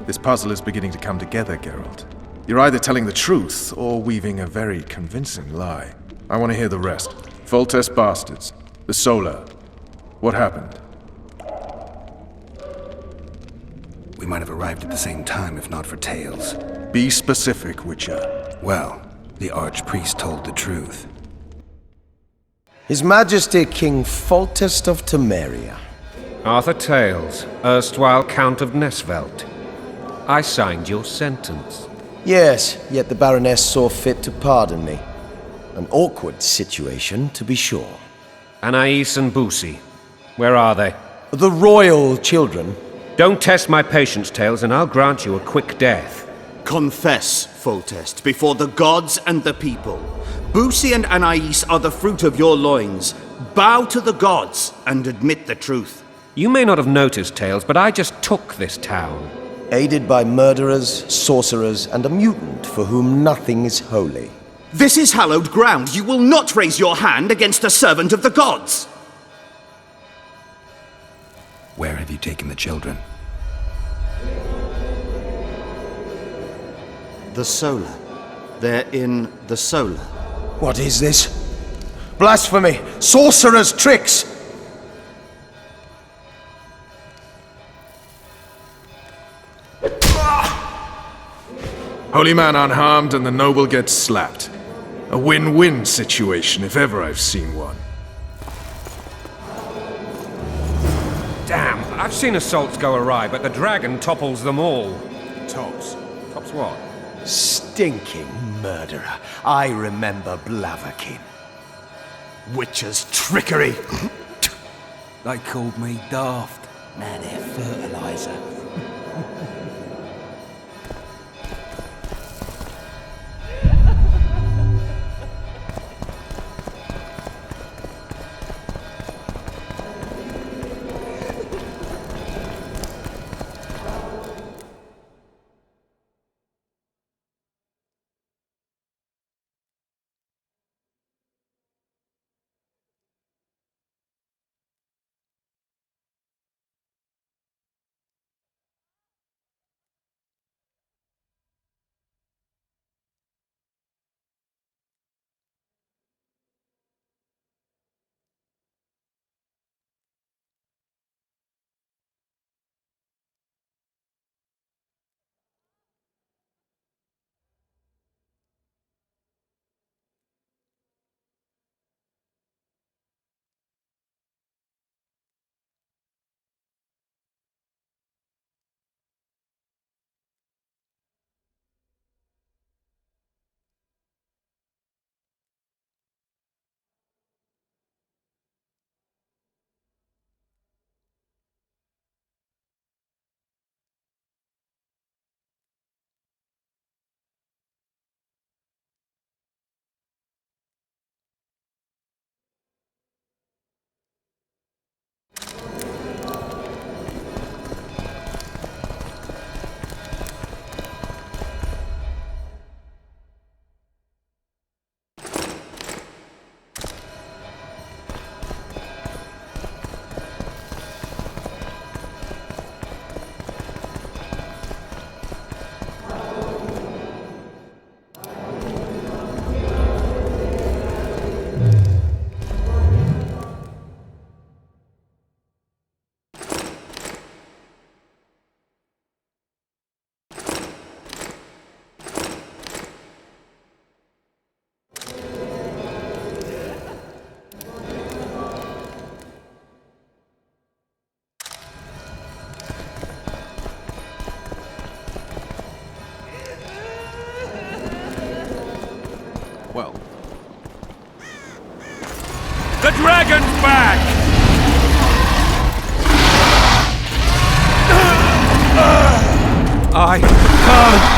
This puzzle is beginning to come together, Geralt. You're either telling the truth or weaving a very convincing lie. I want to hear the rest. Foltest bastards. The Solar. What happened? We might have arrived at the same time if not for tales. Be specific, Witcher. Well, the Archpriest told the truth. His Majesty King Foltest of Temeria. Arthur Tales, erstwhile Count of Nesvelt. I signed your sentence. Yes, yet the Baroness saw fit to pardon me. An awkward situation, to be sure. Anais and Boussy, where are they? The royal children. Don't test my patience, Tales, and I'll grant you a quick death. Confess, Foltest, before the gods and the people. Boussy and Anais are the fruit of your loins. Bow to the gods and admit the truth. You may not have noticed, Tales, but I just took this town. Aided by murderers, sorcerers, and a mutant for whom nothing is holy. This is hallowed ground. You will not raise your hand against a servant of the gods. Where have you taken the children? The Solar. They're in the Solar. What is this? Blasphemy! Sorcerer's tricks! Holy man unharmed and the noble gets slapped. A win-win situation, if ever I've seen one. Damn, I've seen assaults go awry, but the dragon topples them all. Tops? Tops what? Stinking murderer. I remember Blaviken. Witcher's trickery. They called me daft. Now they're fertilizer. Well, The dragon's back! I can't!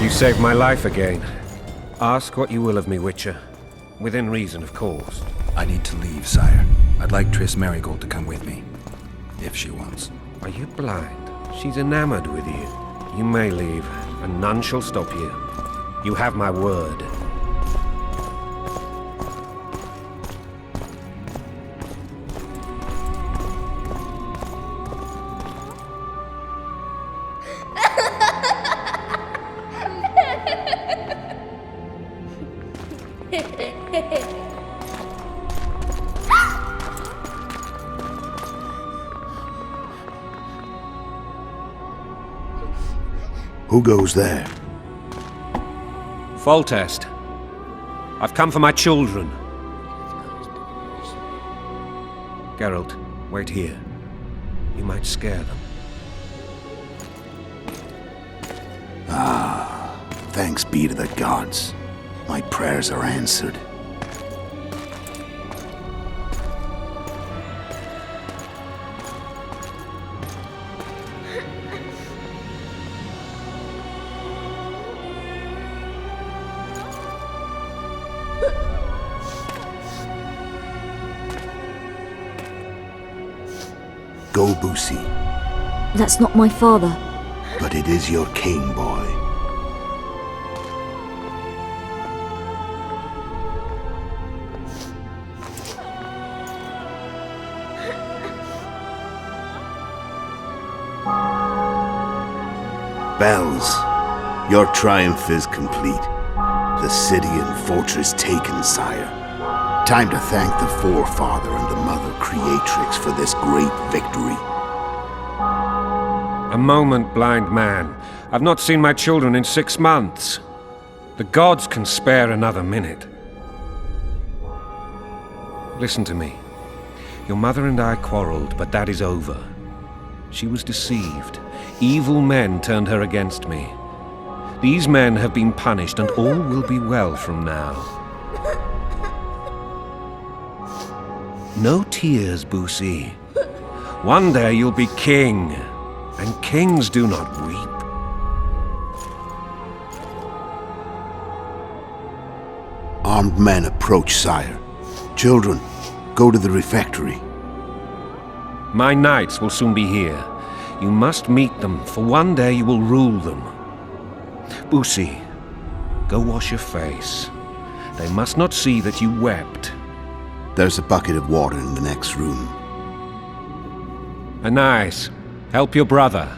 You saved my life again. Ask what you will of me, Witcher. Within reason, of course. I need to leave, sire. I'd like Triss Merigold to come with me. If she wants. Are you blind? She's enamored with you. You may leave, and none shall stop you. You have my word. Who goes there? Foltest. I've come for my children. Geralt, wait here. You might scare them. Ah, thanks be to the gods. My prayers are answered. Go, Boosie. That's not my father. But it is your king, boy. Bells, your triumph is complete. The city and fortress taken, sire. Time to thank the Forefather and the Mother Creatrix for this great victory. A moment, blind man. I've not seen my children in 6 months. The gods can spare another minute. Listen to me. Your mother and I quarreled, but that is over. She was deceived. Evil men turned her against me. These men have been punished, and all will be well from now. No tears, Boosie. One day you'll be king, and kings do not weep. Armed men approach, sire. Children, go to the refectory. My knights will soon be here. You must meet them, for one day you will rule them. Boosie, go wash your face. They must not see that you wept. There's a bucket of water in the next room. Anais, help your brother.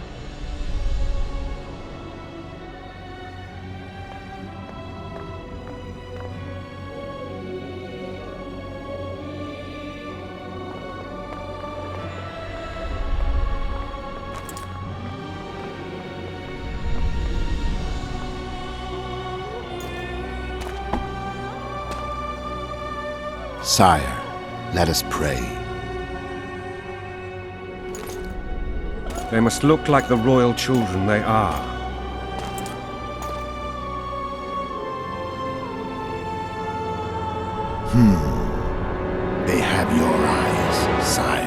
Sire, let us pray. They must look like the royal children they are. They have your eyes, sire.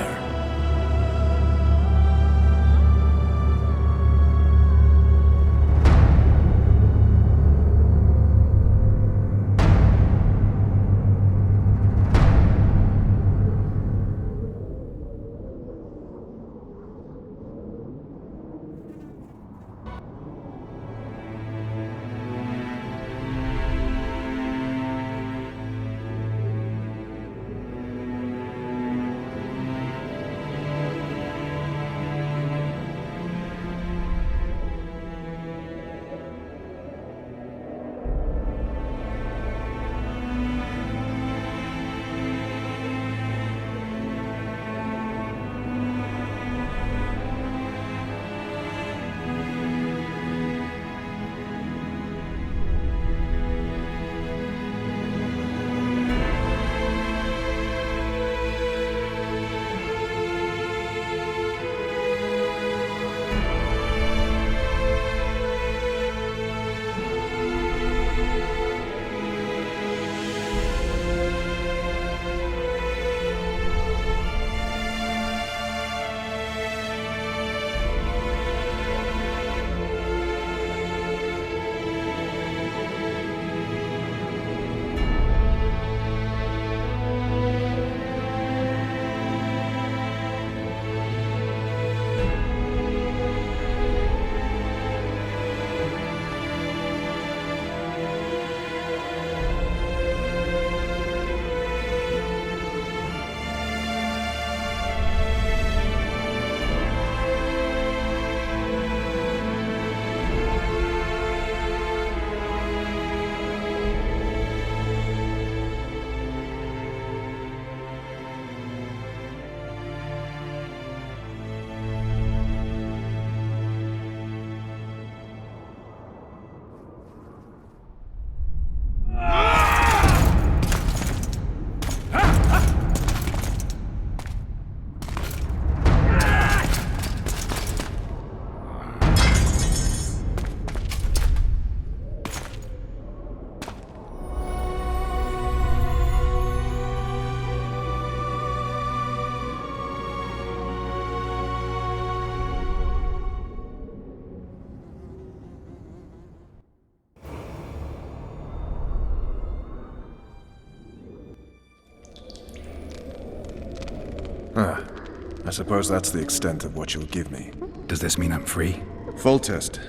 suppose that's the extent of what you'll give me. Does this mean I'm free? Foltest,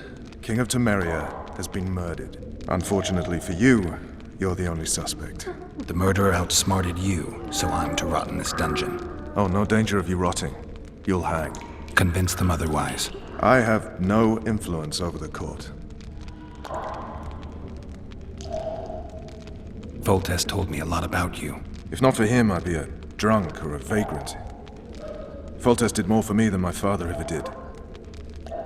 King of Temeria, has been murdered. Unfortunately for you, you're the only suspect. The murderer outsmarted you, so I'm to rot in this dungeon. Oh, no danger of you rotting. You'll hang. Convince them otherwise. I have no influence over the court. Foltest told me a lot about you. If not for him, I'd be a drunk or a vagrant. Foltest did more for me than my father ever did.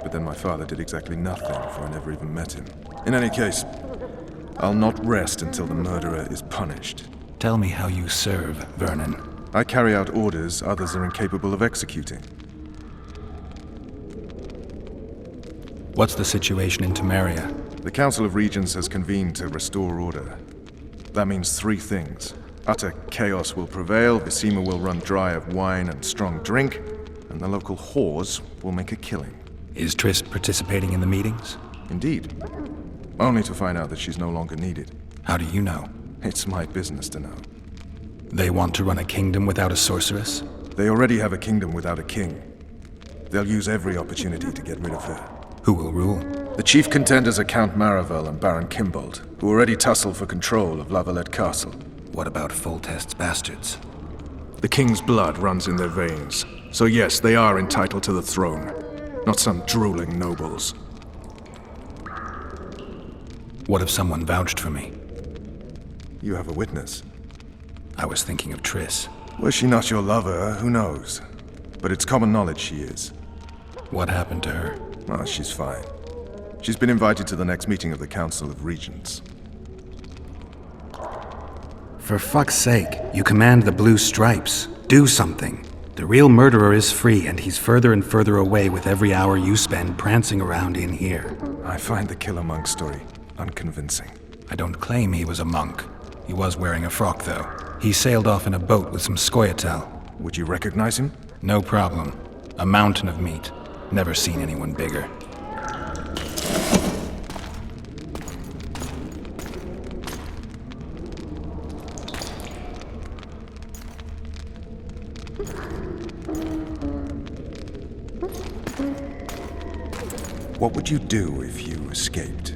But then my father did exactly nothing, for I never even met him. In any case, I'll not rest until the murderer is punished. Tell me how you serve, Vernon. I carry out orders others are incapable of executing. What's the situation in Temeria? The Council of Regents has convened to restore order. That means three things. Utter chaos will prevail, Visima will run dry of wine and strong drink, and the local whores will make a killing. Is Triss participating in the meetings? Indeed. Only to find out that she's no longer needed. How do you know? It's my business to know. They want to run a kingdom without a sorceress? They already have a kingdom without a king. They'll use every opportunity to get rid of her. Who will rule? The chief contenders are Count Maravel and Baron Kimbold, who already tussle for control of Valette Castle. What about Foltest's bastards? The king's blood runs in their veins, so yes, they are entitled to the throne. Not some drooling nobles. What if someone vouched for me? You have a witness. I was thinking of Triss. Was she not your lover? Who knows? But it's common knowledge she is. What happened to her? Oh, she's fine. She's been invited to the next meeting of the Council of Regents. For fuck's sake, you command the Blue Stripes. Do something. The real murderer is free, and he's further and further away with every hour you spend prancing around in here. I find the Killer Monk story unconvincing. I don't claim he was a monk. He was wearing a frock, though. He sailed off in a boat with some Scoia'tael. Would you recognize him? No problem. A mountain of meat. Never seen anyone bigger. What would you do if you escaped?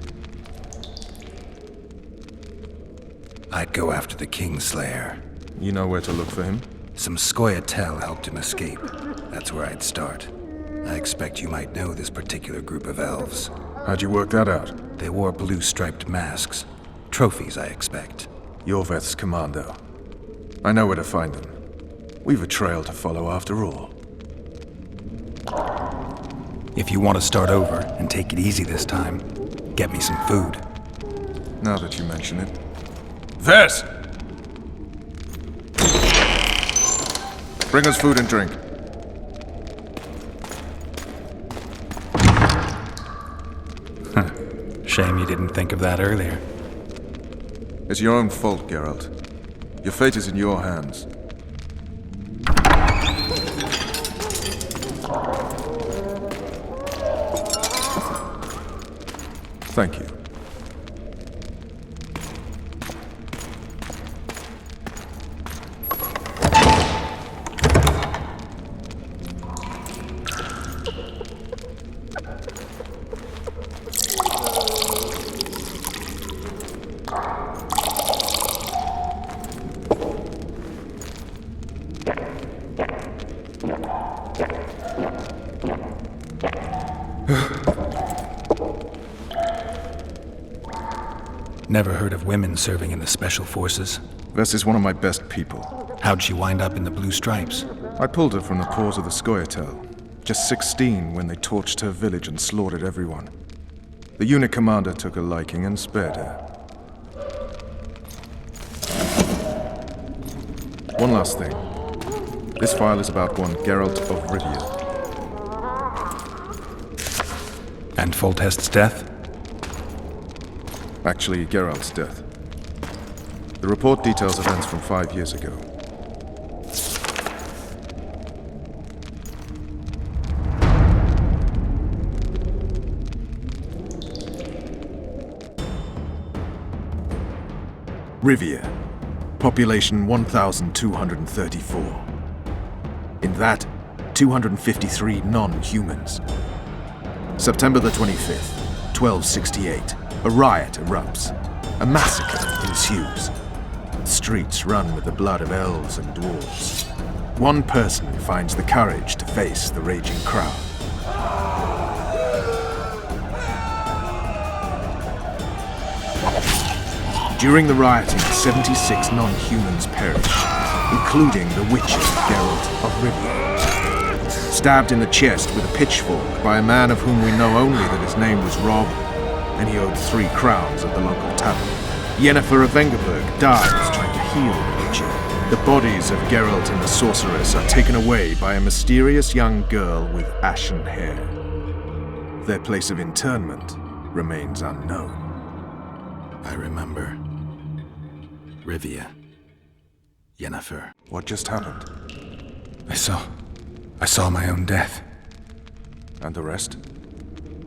I'd go after the Kingslayer. You know where to look for him? Some Scoia'tael helped him escape. That's where I'd start. I expect you might know this particular group of elves. How'd you work that out? They wore blue-striped masks. Trophies, I expect. Yorveth's commando. I know where to find them. We've a trail to follow after all. If you want to start over and take it easy this time, get me some food. Now that you mention it. Vess! Bring us food and drink. Shame you didn't think of that earlier. It's your own fault, Geralt. Your fate is in your hands. Thank you. Never heard of women serving in the Special Forces. Vess is one of my best people. How'd she wind up in the Blue Stripes? I pulled her from the paws of the Scoia'tael. Just 16 when they torched her village and slaughtered everyone. The unit commander took a liking and spared her. One last thing. This file is about one Geralt of Rivia. And Foltest's death? Actually, Geralt's death. The report details events from 5 years ago. Rivia. Population 1,234. In that, 253 non-humans. September the 25th, 1268. A riot erupts. A massacre ensues. The streets run with the blood of elves and dwarves. One person finds the courage to face the raging crowd. During the rioting, 76 non-humans perish, including the Witcher, Geralt of Rivia. Stabbed in the chest with a pitchfork by a man of whom we know only that his name was Rob, and he owed 3 crowns at the local tavern. Yennefer of Vengerberg dies trying to heal the Witcher. The bodies of Geralt and the sorceress are taken away by a mysterious young girl with ashen hair. Their place of interment remains unknown. I remember. Rivia. Yennefer. What just happened? I saw my own death. And the rest?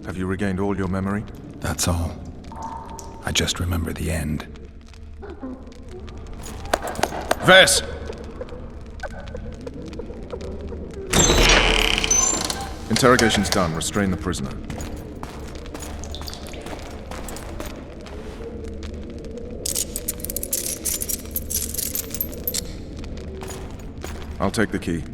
Have you regained all your memory? That's all. I just remember the end. Vess! Interrogation's done. Restrain the prisoner. I'll take the key.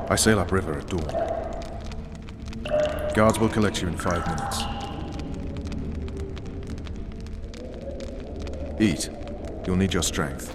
I sail upriver at dawn. Guards will collect you in 5 minutes. Eat. You'll need your strength.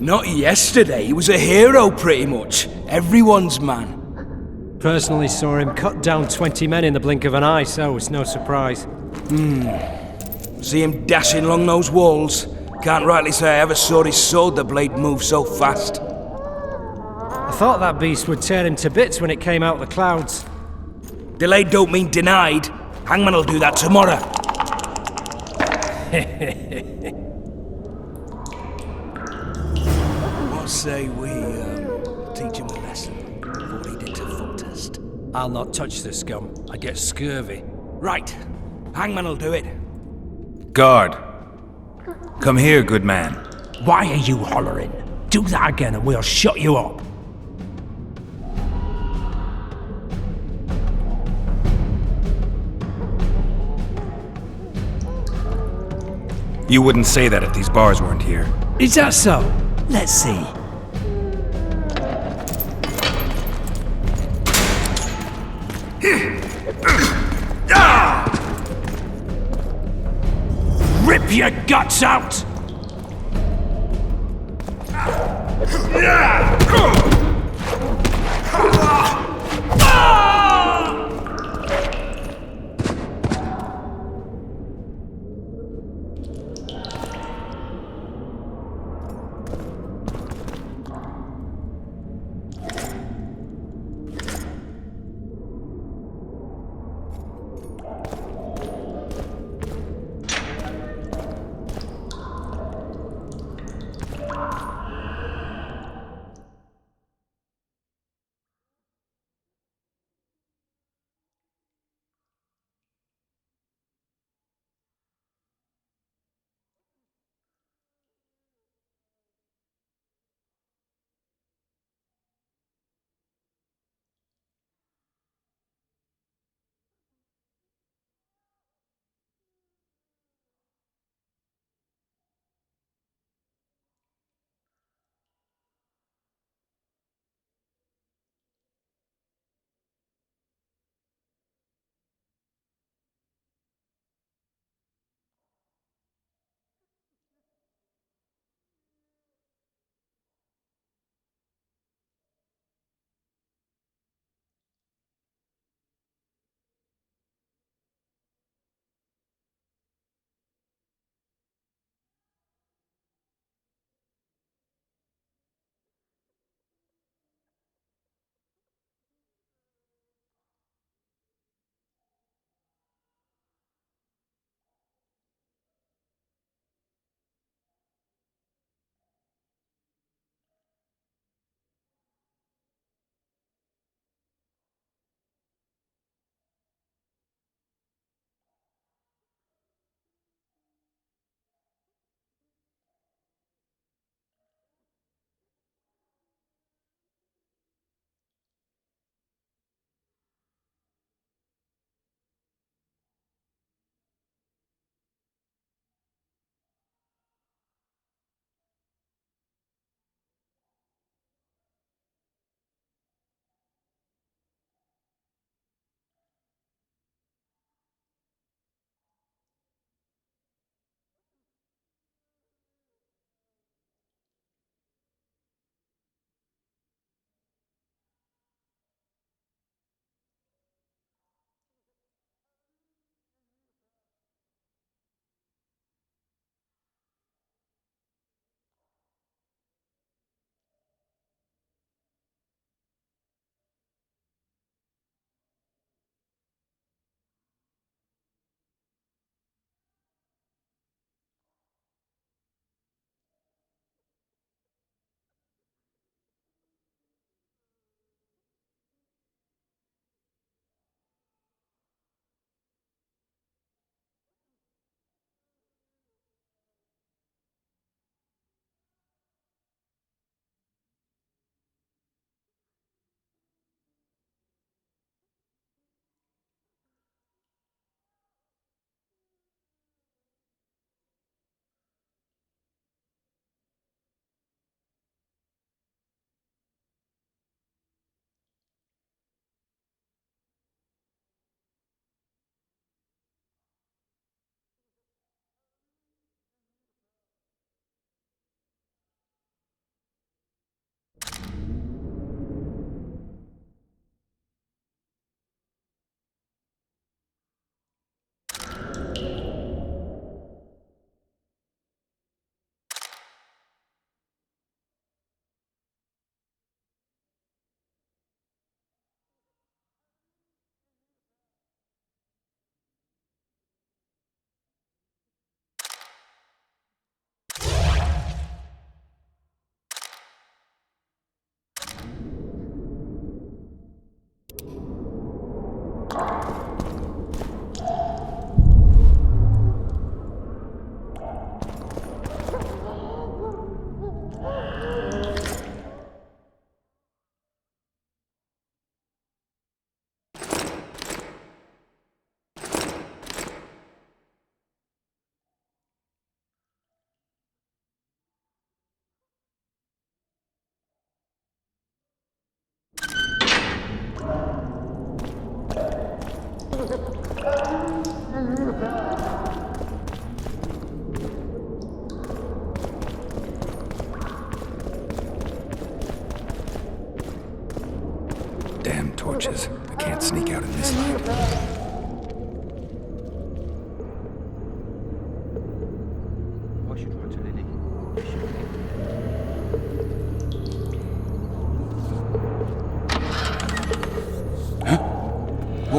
Not yesterday, he was a hero pretty much. Everyone's man. Personally saw him cut down 20 men in the blink of an eye, so it's no surprise. See him dashing along those walls? Can't rightly say I ever saw his sword the blade move so fast. I thought that beast would tear him to bits when it came out of the clouds. Delayed don't mean denied. Hangman'll do that tomorrow. What say we teach him a lesson before he did a foot test? I'll not touch the scum. I get scurvy. Right. Hangman'll do it. Guard! Come here, good man. Why are you hollering? Do that again and we'll shut you up. You wouldn't say that if these bars weren't here. Is that so? Let's see. Rip your guts out!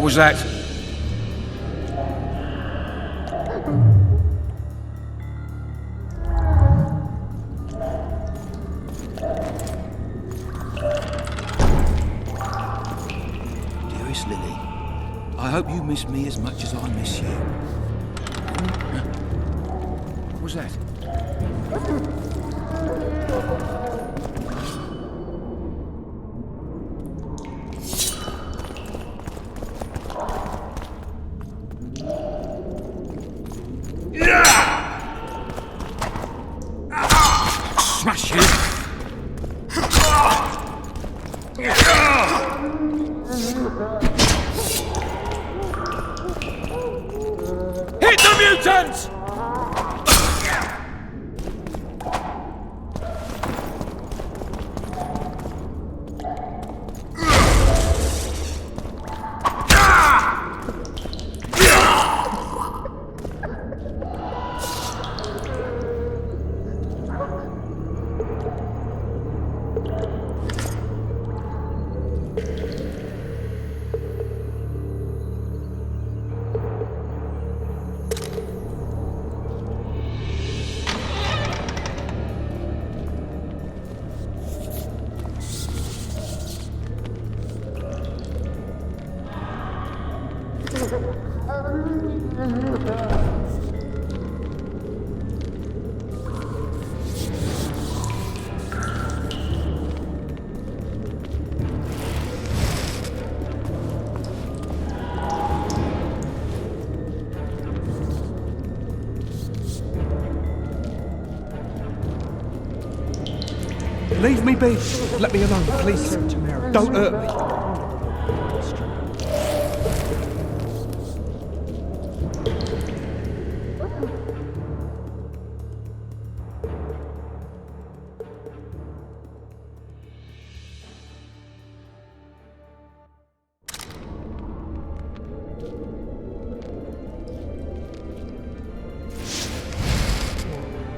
was that? Dearest Lily, I hope you miss me as much as I miss you. What was that? Smash you! Hit the mutants! Leave me be. Let me alone, please. Don't hurt me.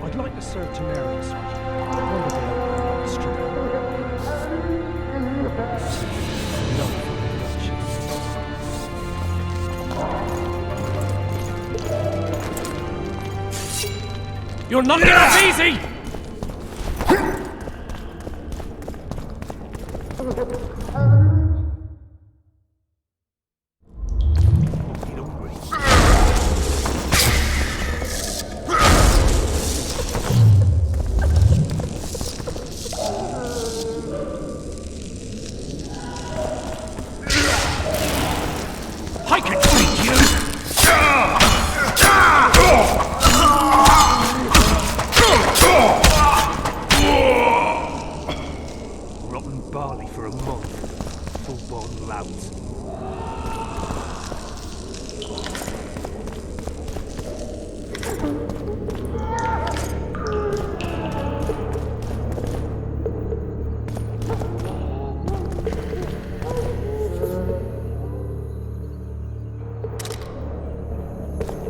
I'd like to serve Temerian, Sergeant. You're not getting off easy! I can treat you! Rotten barley for a month. Full-born louts.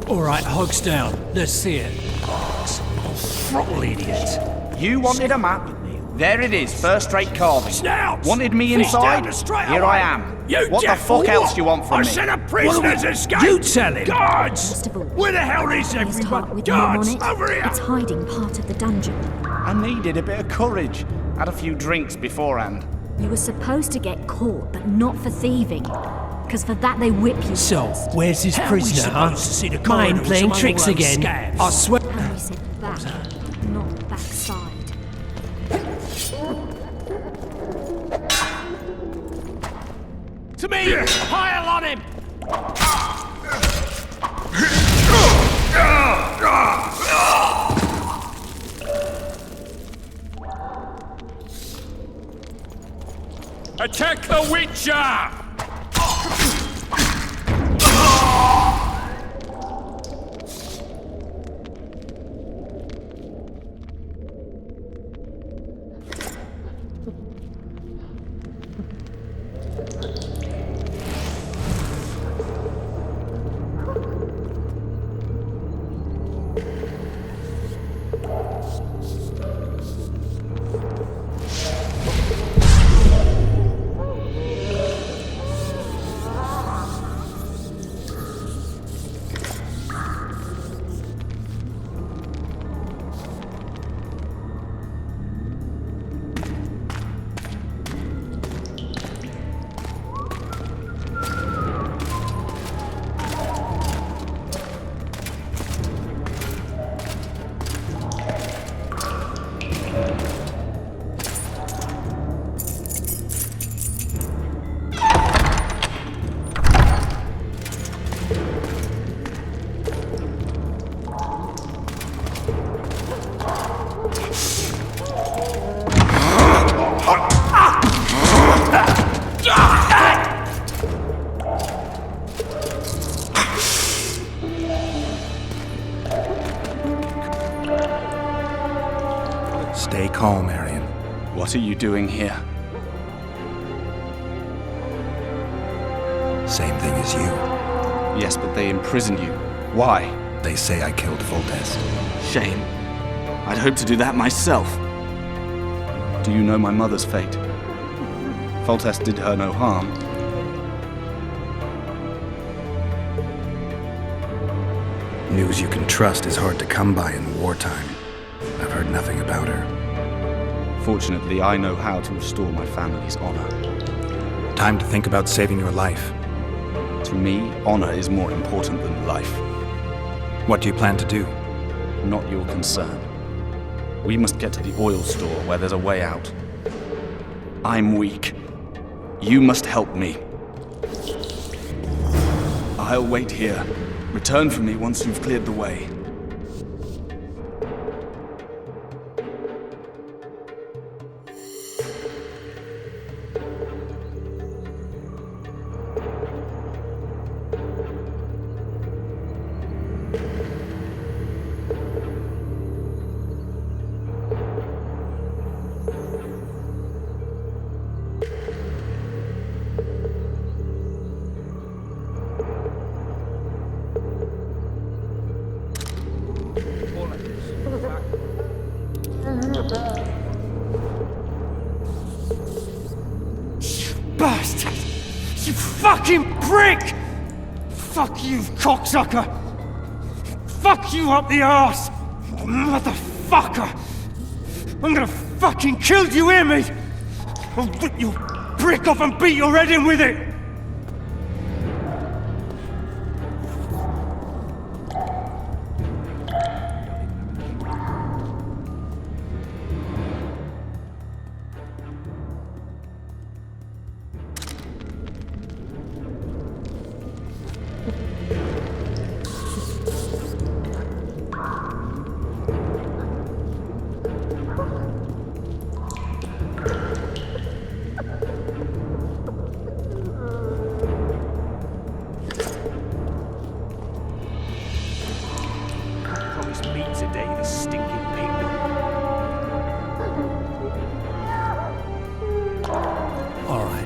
All right, hogs down. Let's see it. Throttle idiot. You wanted a map? There it is, first-rate carving. Snouts! Wanted me Fish inside? down the straight Here away. I am. You What the deaf fuck or else what? do you want from I me? said a prisoner's escaped! You tell him. Guards! First of all, Where the hell is his heart everyone? with the name on Guards, it. over here! It's hiding part of the dungeon. I needed a bit of courage. Had a few drinks beforehand. You were supposed to get caught, but not for thieving. Because for that they whip you. So, first. where's his How are we prisoner, huh? supposed to see the Mind corridors playing among tricks all those again? scabs? I swear. Henry said back, not backside. To me! Pile on him! Attack the Witcher! Stay calm, Arian. What are you doing here? Same thing as you. Yes, but they imprisoned you. Why? They say I killed Foltest. Shame. I'd hoped to do that myself. Do you know my mother's fate? Foltest did her no harm. News you can trust is hard to come by in wartime. I've heard nothing about her. Fortunately, I know how to restore my family's honor. Time to think about saving your life. To me, honor is more important than life. What do you plan to do? Not your concern. We must get to the oil store where there's a way out. I'm weak. You must help me. I'll wait here. Return for me once you've cleared the way. Bastard! You fucking prick! Fuck you, cocksucker! Fuck you up the arse! Motherfucker! I'm gonna fucking kill you, hear me? I'll rip your brick off and beat your head in with it!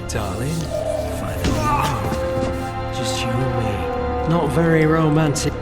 Darling, finally, just you and me. Not very romantic.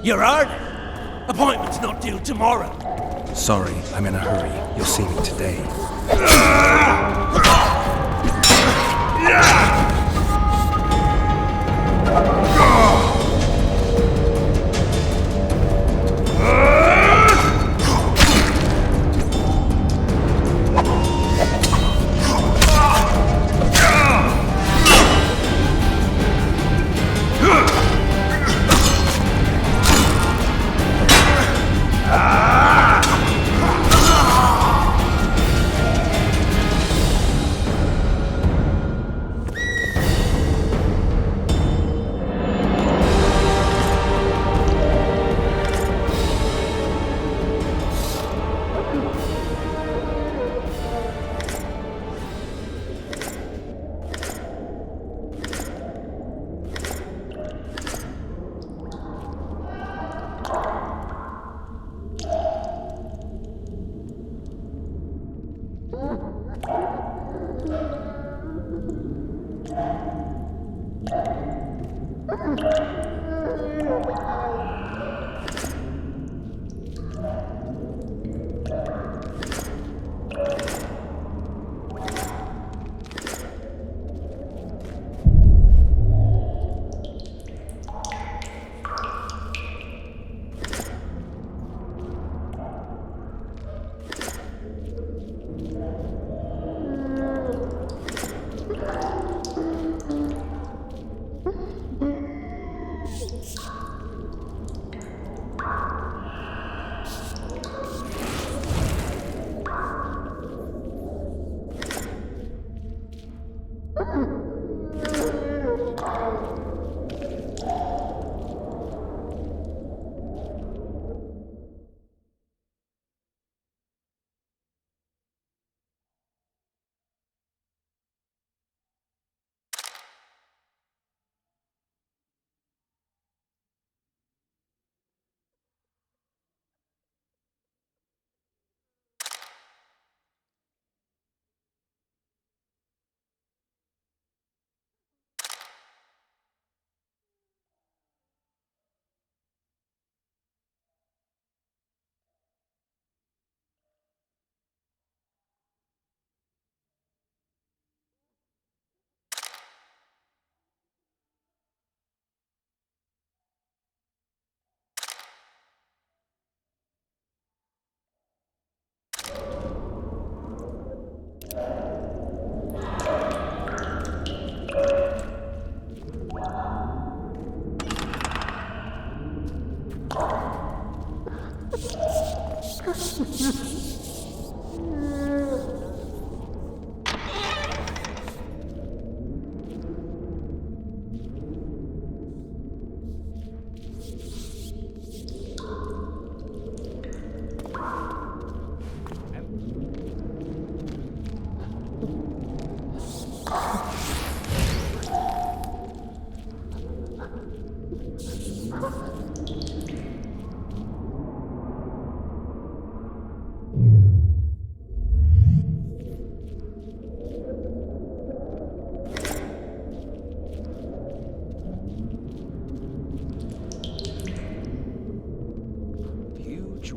You're hurt? Appointment's not due tomorrow. Sorry, I'm in a hurry. You'll see me today.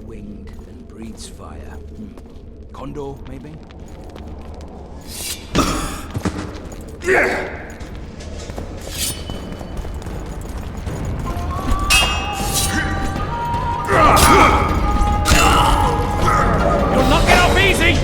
Winged and breathes fire. Condor, maybe? You'll not get off easy!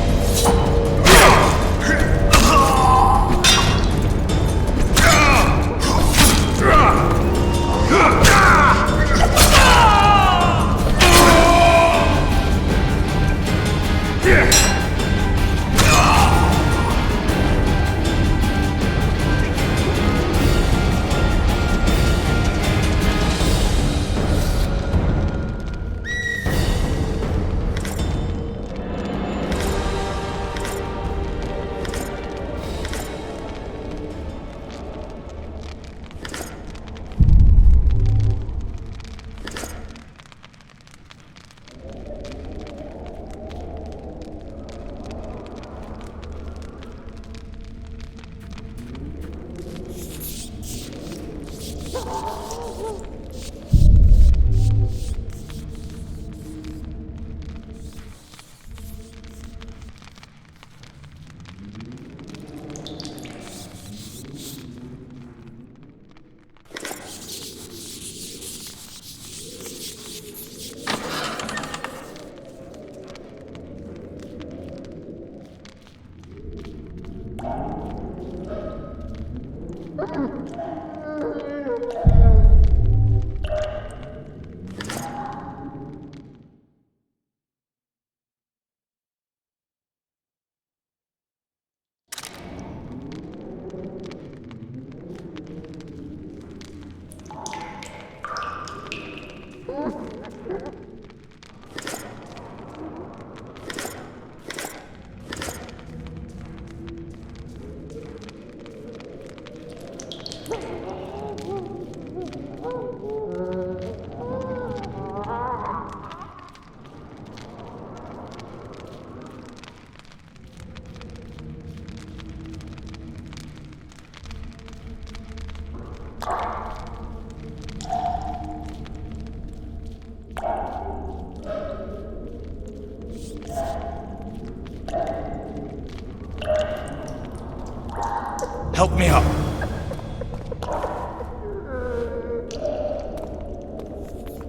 Help me up.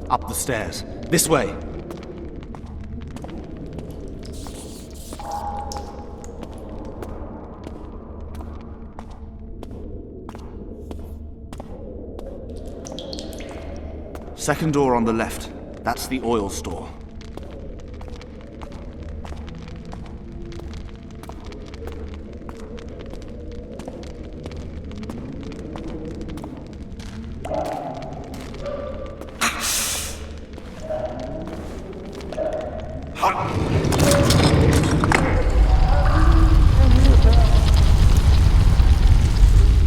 Up the stairs. This way. Second door on the left. That's the oil store.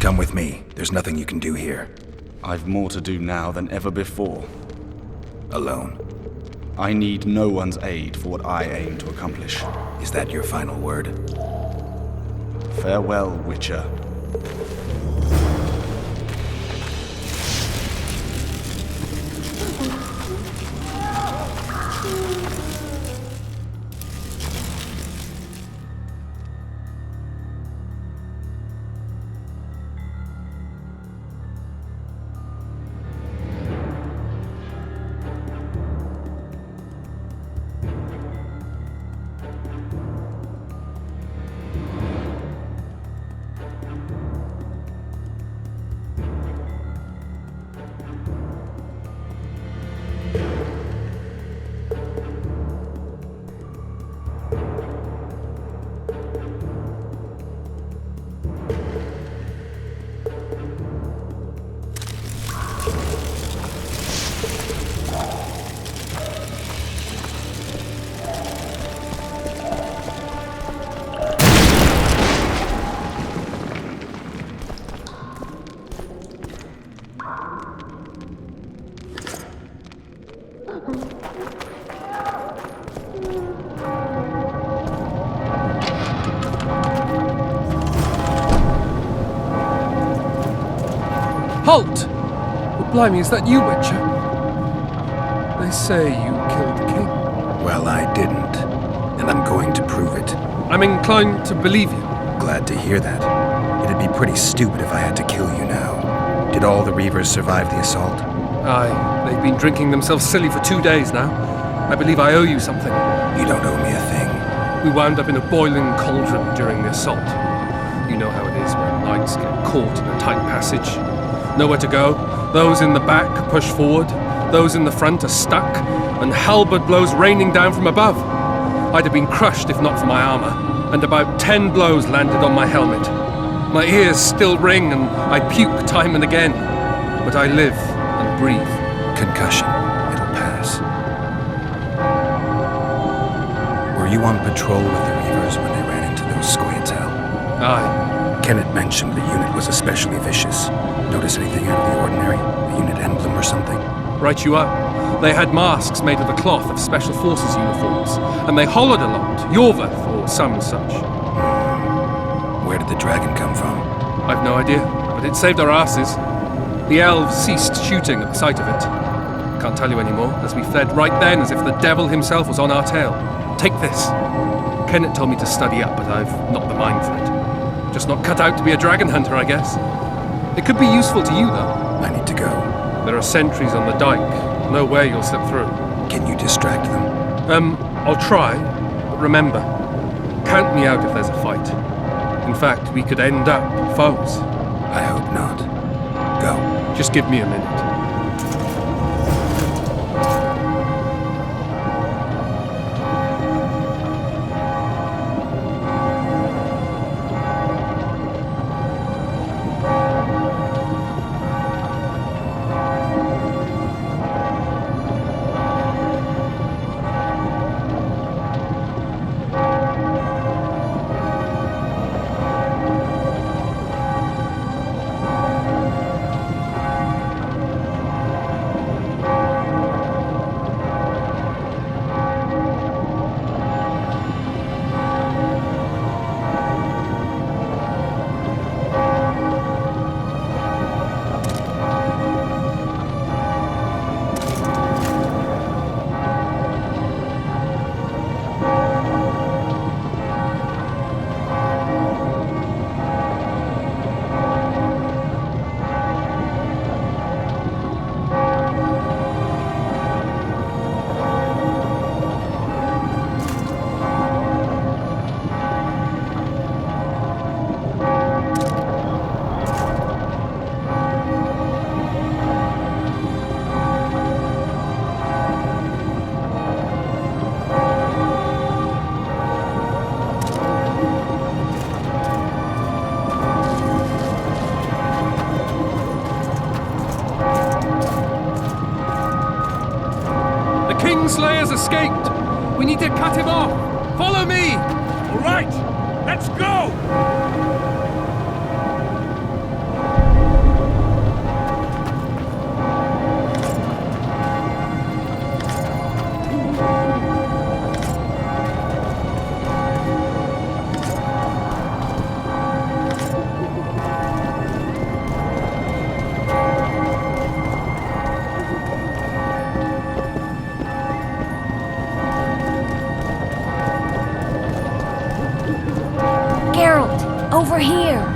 Come with me. There's nothing you can do here. I've more to do now than ever before. Alone. I need no one's aid for what I aim to accomplish. Is that your final word? Farewell, Witcher. Halt! Oh, blimey, is that you, Witcher? They say you killed the king. Well, I didn't. And I'm going to prove it. I'm inclined to believe you. Glad to hear that. It'd be pretty stupid if I had to kill you now. Did all the Reavers survive the assault? Aye, they've been drinking themselves silly for 2 days now. I believe I owe you something. You don't owe me a thing. We wound up in a boiling cauldron during the assault. You know how it is when knights get caught in a tight passage. Nowhere to go. Those in the back push forward. Those in the front are stuck. And halberd blows raining down from above. I'd have been crushed if not for my armor. And about 10 blows landed on my helmet. My ears still ring and I puke time and again. But I live and breathe. Concussion. It'll pass. Were you on patrol with the Reavers when they ran into those Scoia'tael? Aye. Kenneth mentioned the unit was especially vicious. Notice anything out of the ordinary? A unit emblem or something? Right you are. They had masks made of the cloth of Special Forces uniforms, and they hollered a lot, Yorvath or some such. Where did the dragon come from? I've no idea, but it saved our asses. The elves ceased shooting at the sight of it. Can't tell you anymore, as we fled right then as if the devil himself was on our tail. Take this. Kenneth told me to study up, but I've not the mind for it. Just not cut out to be a dragon hunter, I guess. It could be useful to you, though. I need to go. There are sentries on the dike. No way you'll slip through. Can you distract them? I'll try. But remember, count me out if there's a fight. In fact, we could end up foes. I hope not. Go. Just give me a minute. Kingslayer's escaped! We need to cut him off! Follow me! All right, let's go! Over here!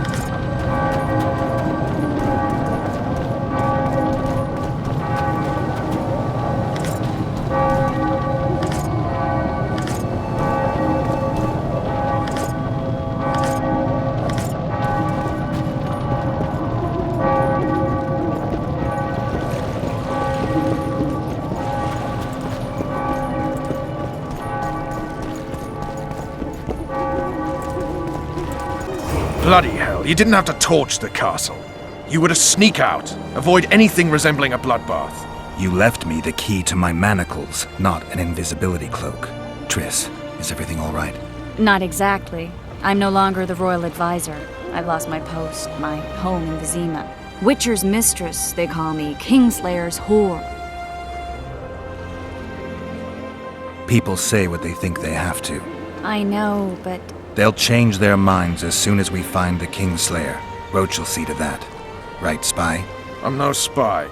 Bloody hell, you didn't have to torch the castle. You were to sneak out, avoid anything resembling a bloodbath. You left me the key to my manacles, not an invisibility cloak. Triss, is everything all right? Not exactly. I'm no longer the royal advisor. I've lost my post, my home in Vizima. Witcher's mistress, they call me. Kingslayer's whore. People say what they think they have to. I know, but... They'll change their minds as soon as we find the Kingslayer. Roach will see to that. Right, Spy? I'm no spy,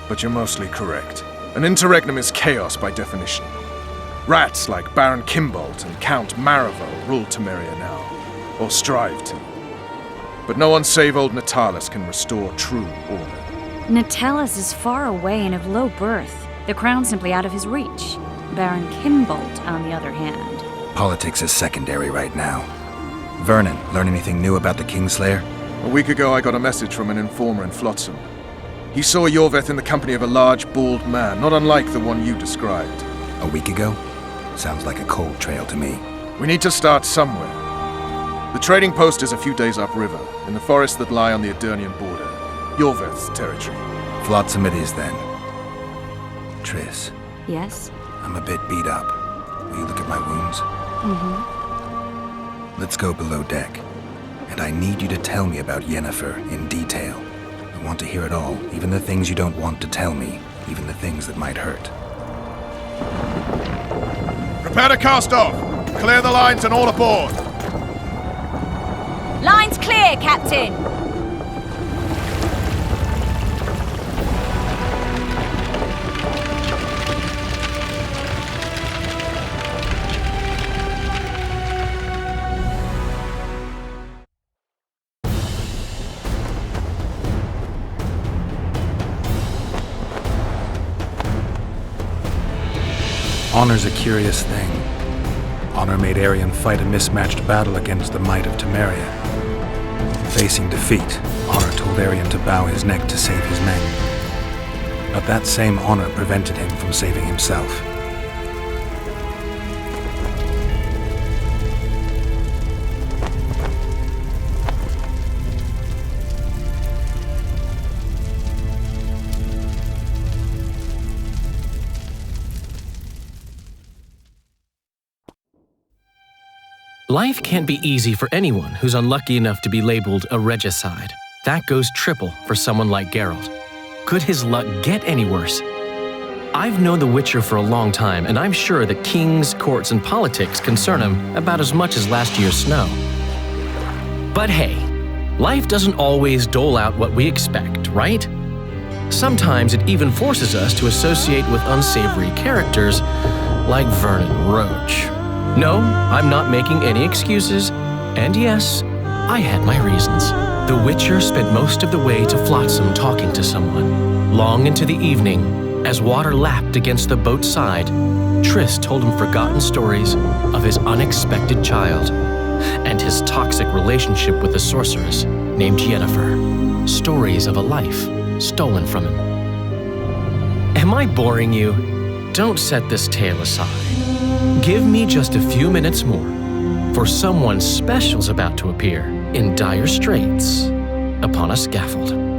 but you're mostly correct. An interregnum is chaos by definition. Rats like Baron Kimbolt and Count Marival rule Temeria now, or strive to. But no one save old Natalis can restore true order. Natalis is far away and of low birth. The crown's simply out of his reach. Baron Kimbolt, on the other hand. Politics is secondary right now. Vernon, learn anything new about the Kingslayer? A week ago I got a message from an informer in Flotsam. He saw Yorveth in the company of a large, bald man, not unlike the one you described. A week ago? Sounds like a cold trail to me. We need to start somewhere. The trading post is a few days upriver, in the forests that lie on the Adernian border. Yorveth's territory. Flotsam it is, then. Triss. Yes? I'm a bit beat up. Will you look at my wounds? Mm-hmm. Let's go below deck. And I need you to tell me about Yennefer in detail. I want to hear it all, even the things you don't want to tell me, even the things that might hurt. Prepare to cast off! Clear the lines and all aboard! Line's clear, Captain! Honor's a curious thing. Honor made Arian fight a mismatched battle against the might of Temeria. Facing defeat, Honor told barbarian to bow his neck to save his men. But that same honor prevented him from saving himself. Life can't be easy for anyone who's unlucky enough to be labeled a regicide. That goes triple for someone like Geralt. Could his luck get any worse? I've known The Witcher for a long time, and I'm sure that kings, courts, and politics concern him about as much as last year's snow. But hey, life doesn't always dole out what we expect, right? Sometimes it even forces us to associate with unsavory characters like Vernon Roach. No, I'm not making any excuses, and yes, I had my reasons. The Witcher spent most of the way to Flotsam talking to someone. Long into the evening, as water lapped against the boat's side, Triss told him forgotten stories of his unexpected child and his toxic relationship with a sorceress named Yennefer. Stories of a life stolen from him. Am I boring you? Don't set this tale aside. Give me just a few minutes more, for someone special's about to appear in dire straits upon a scaffold.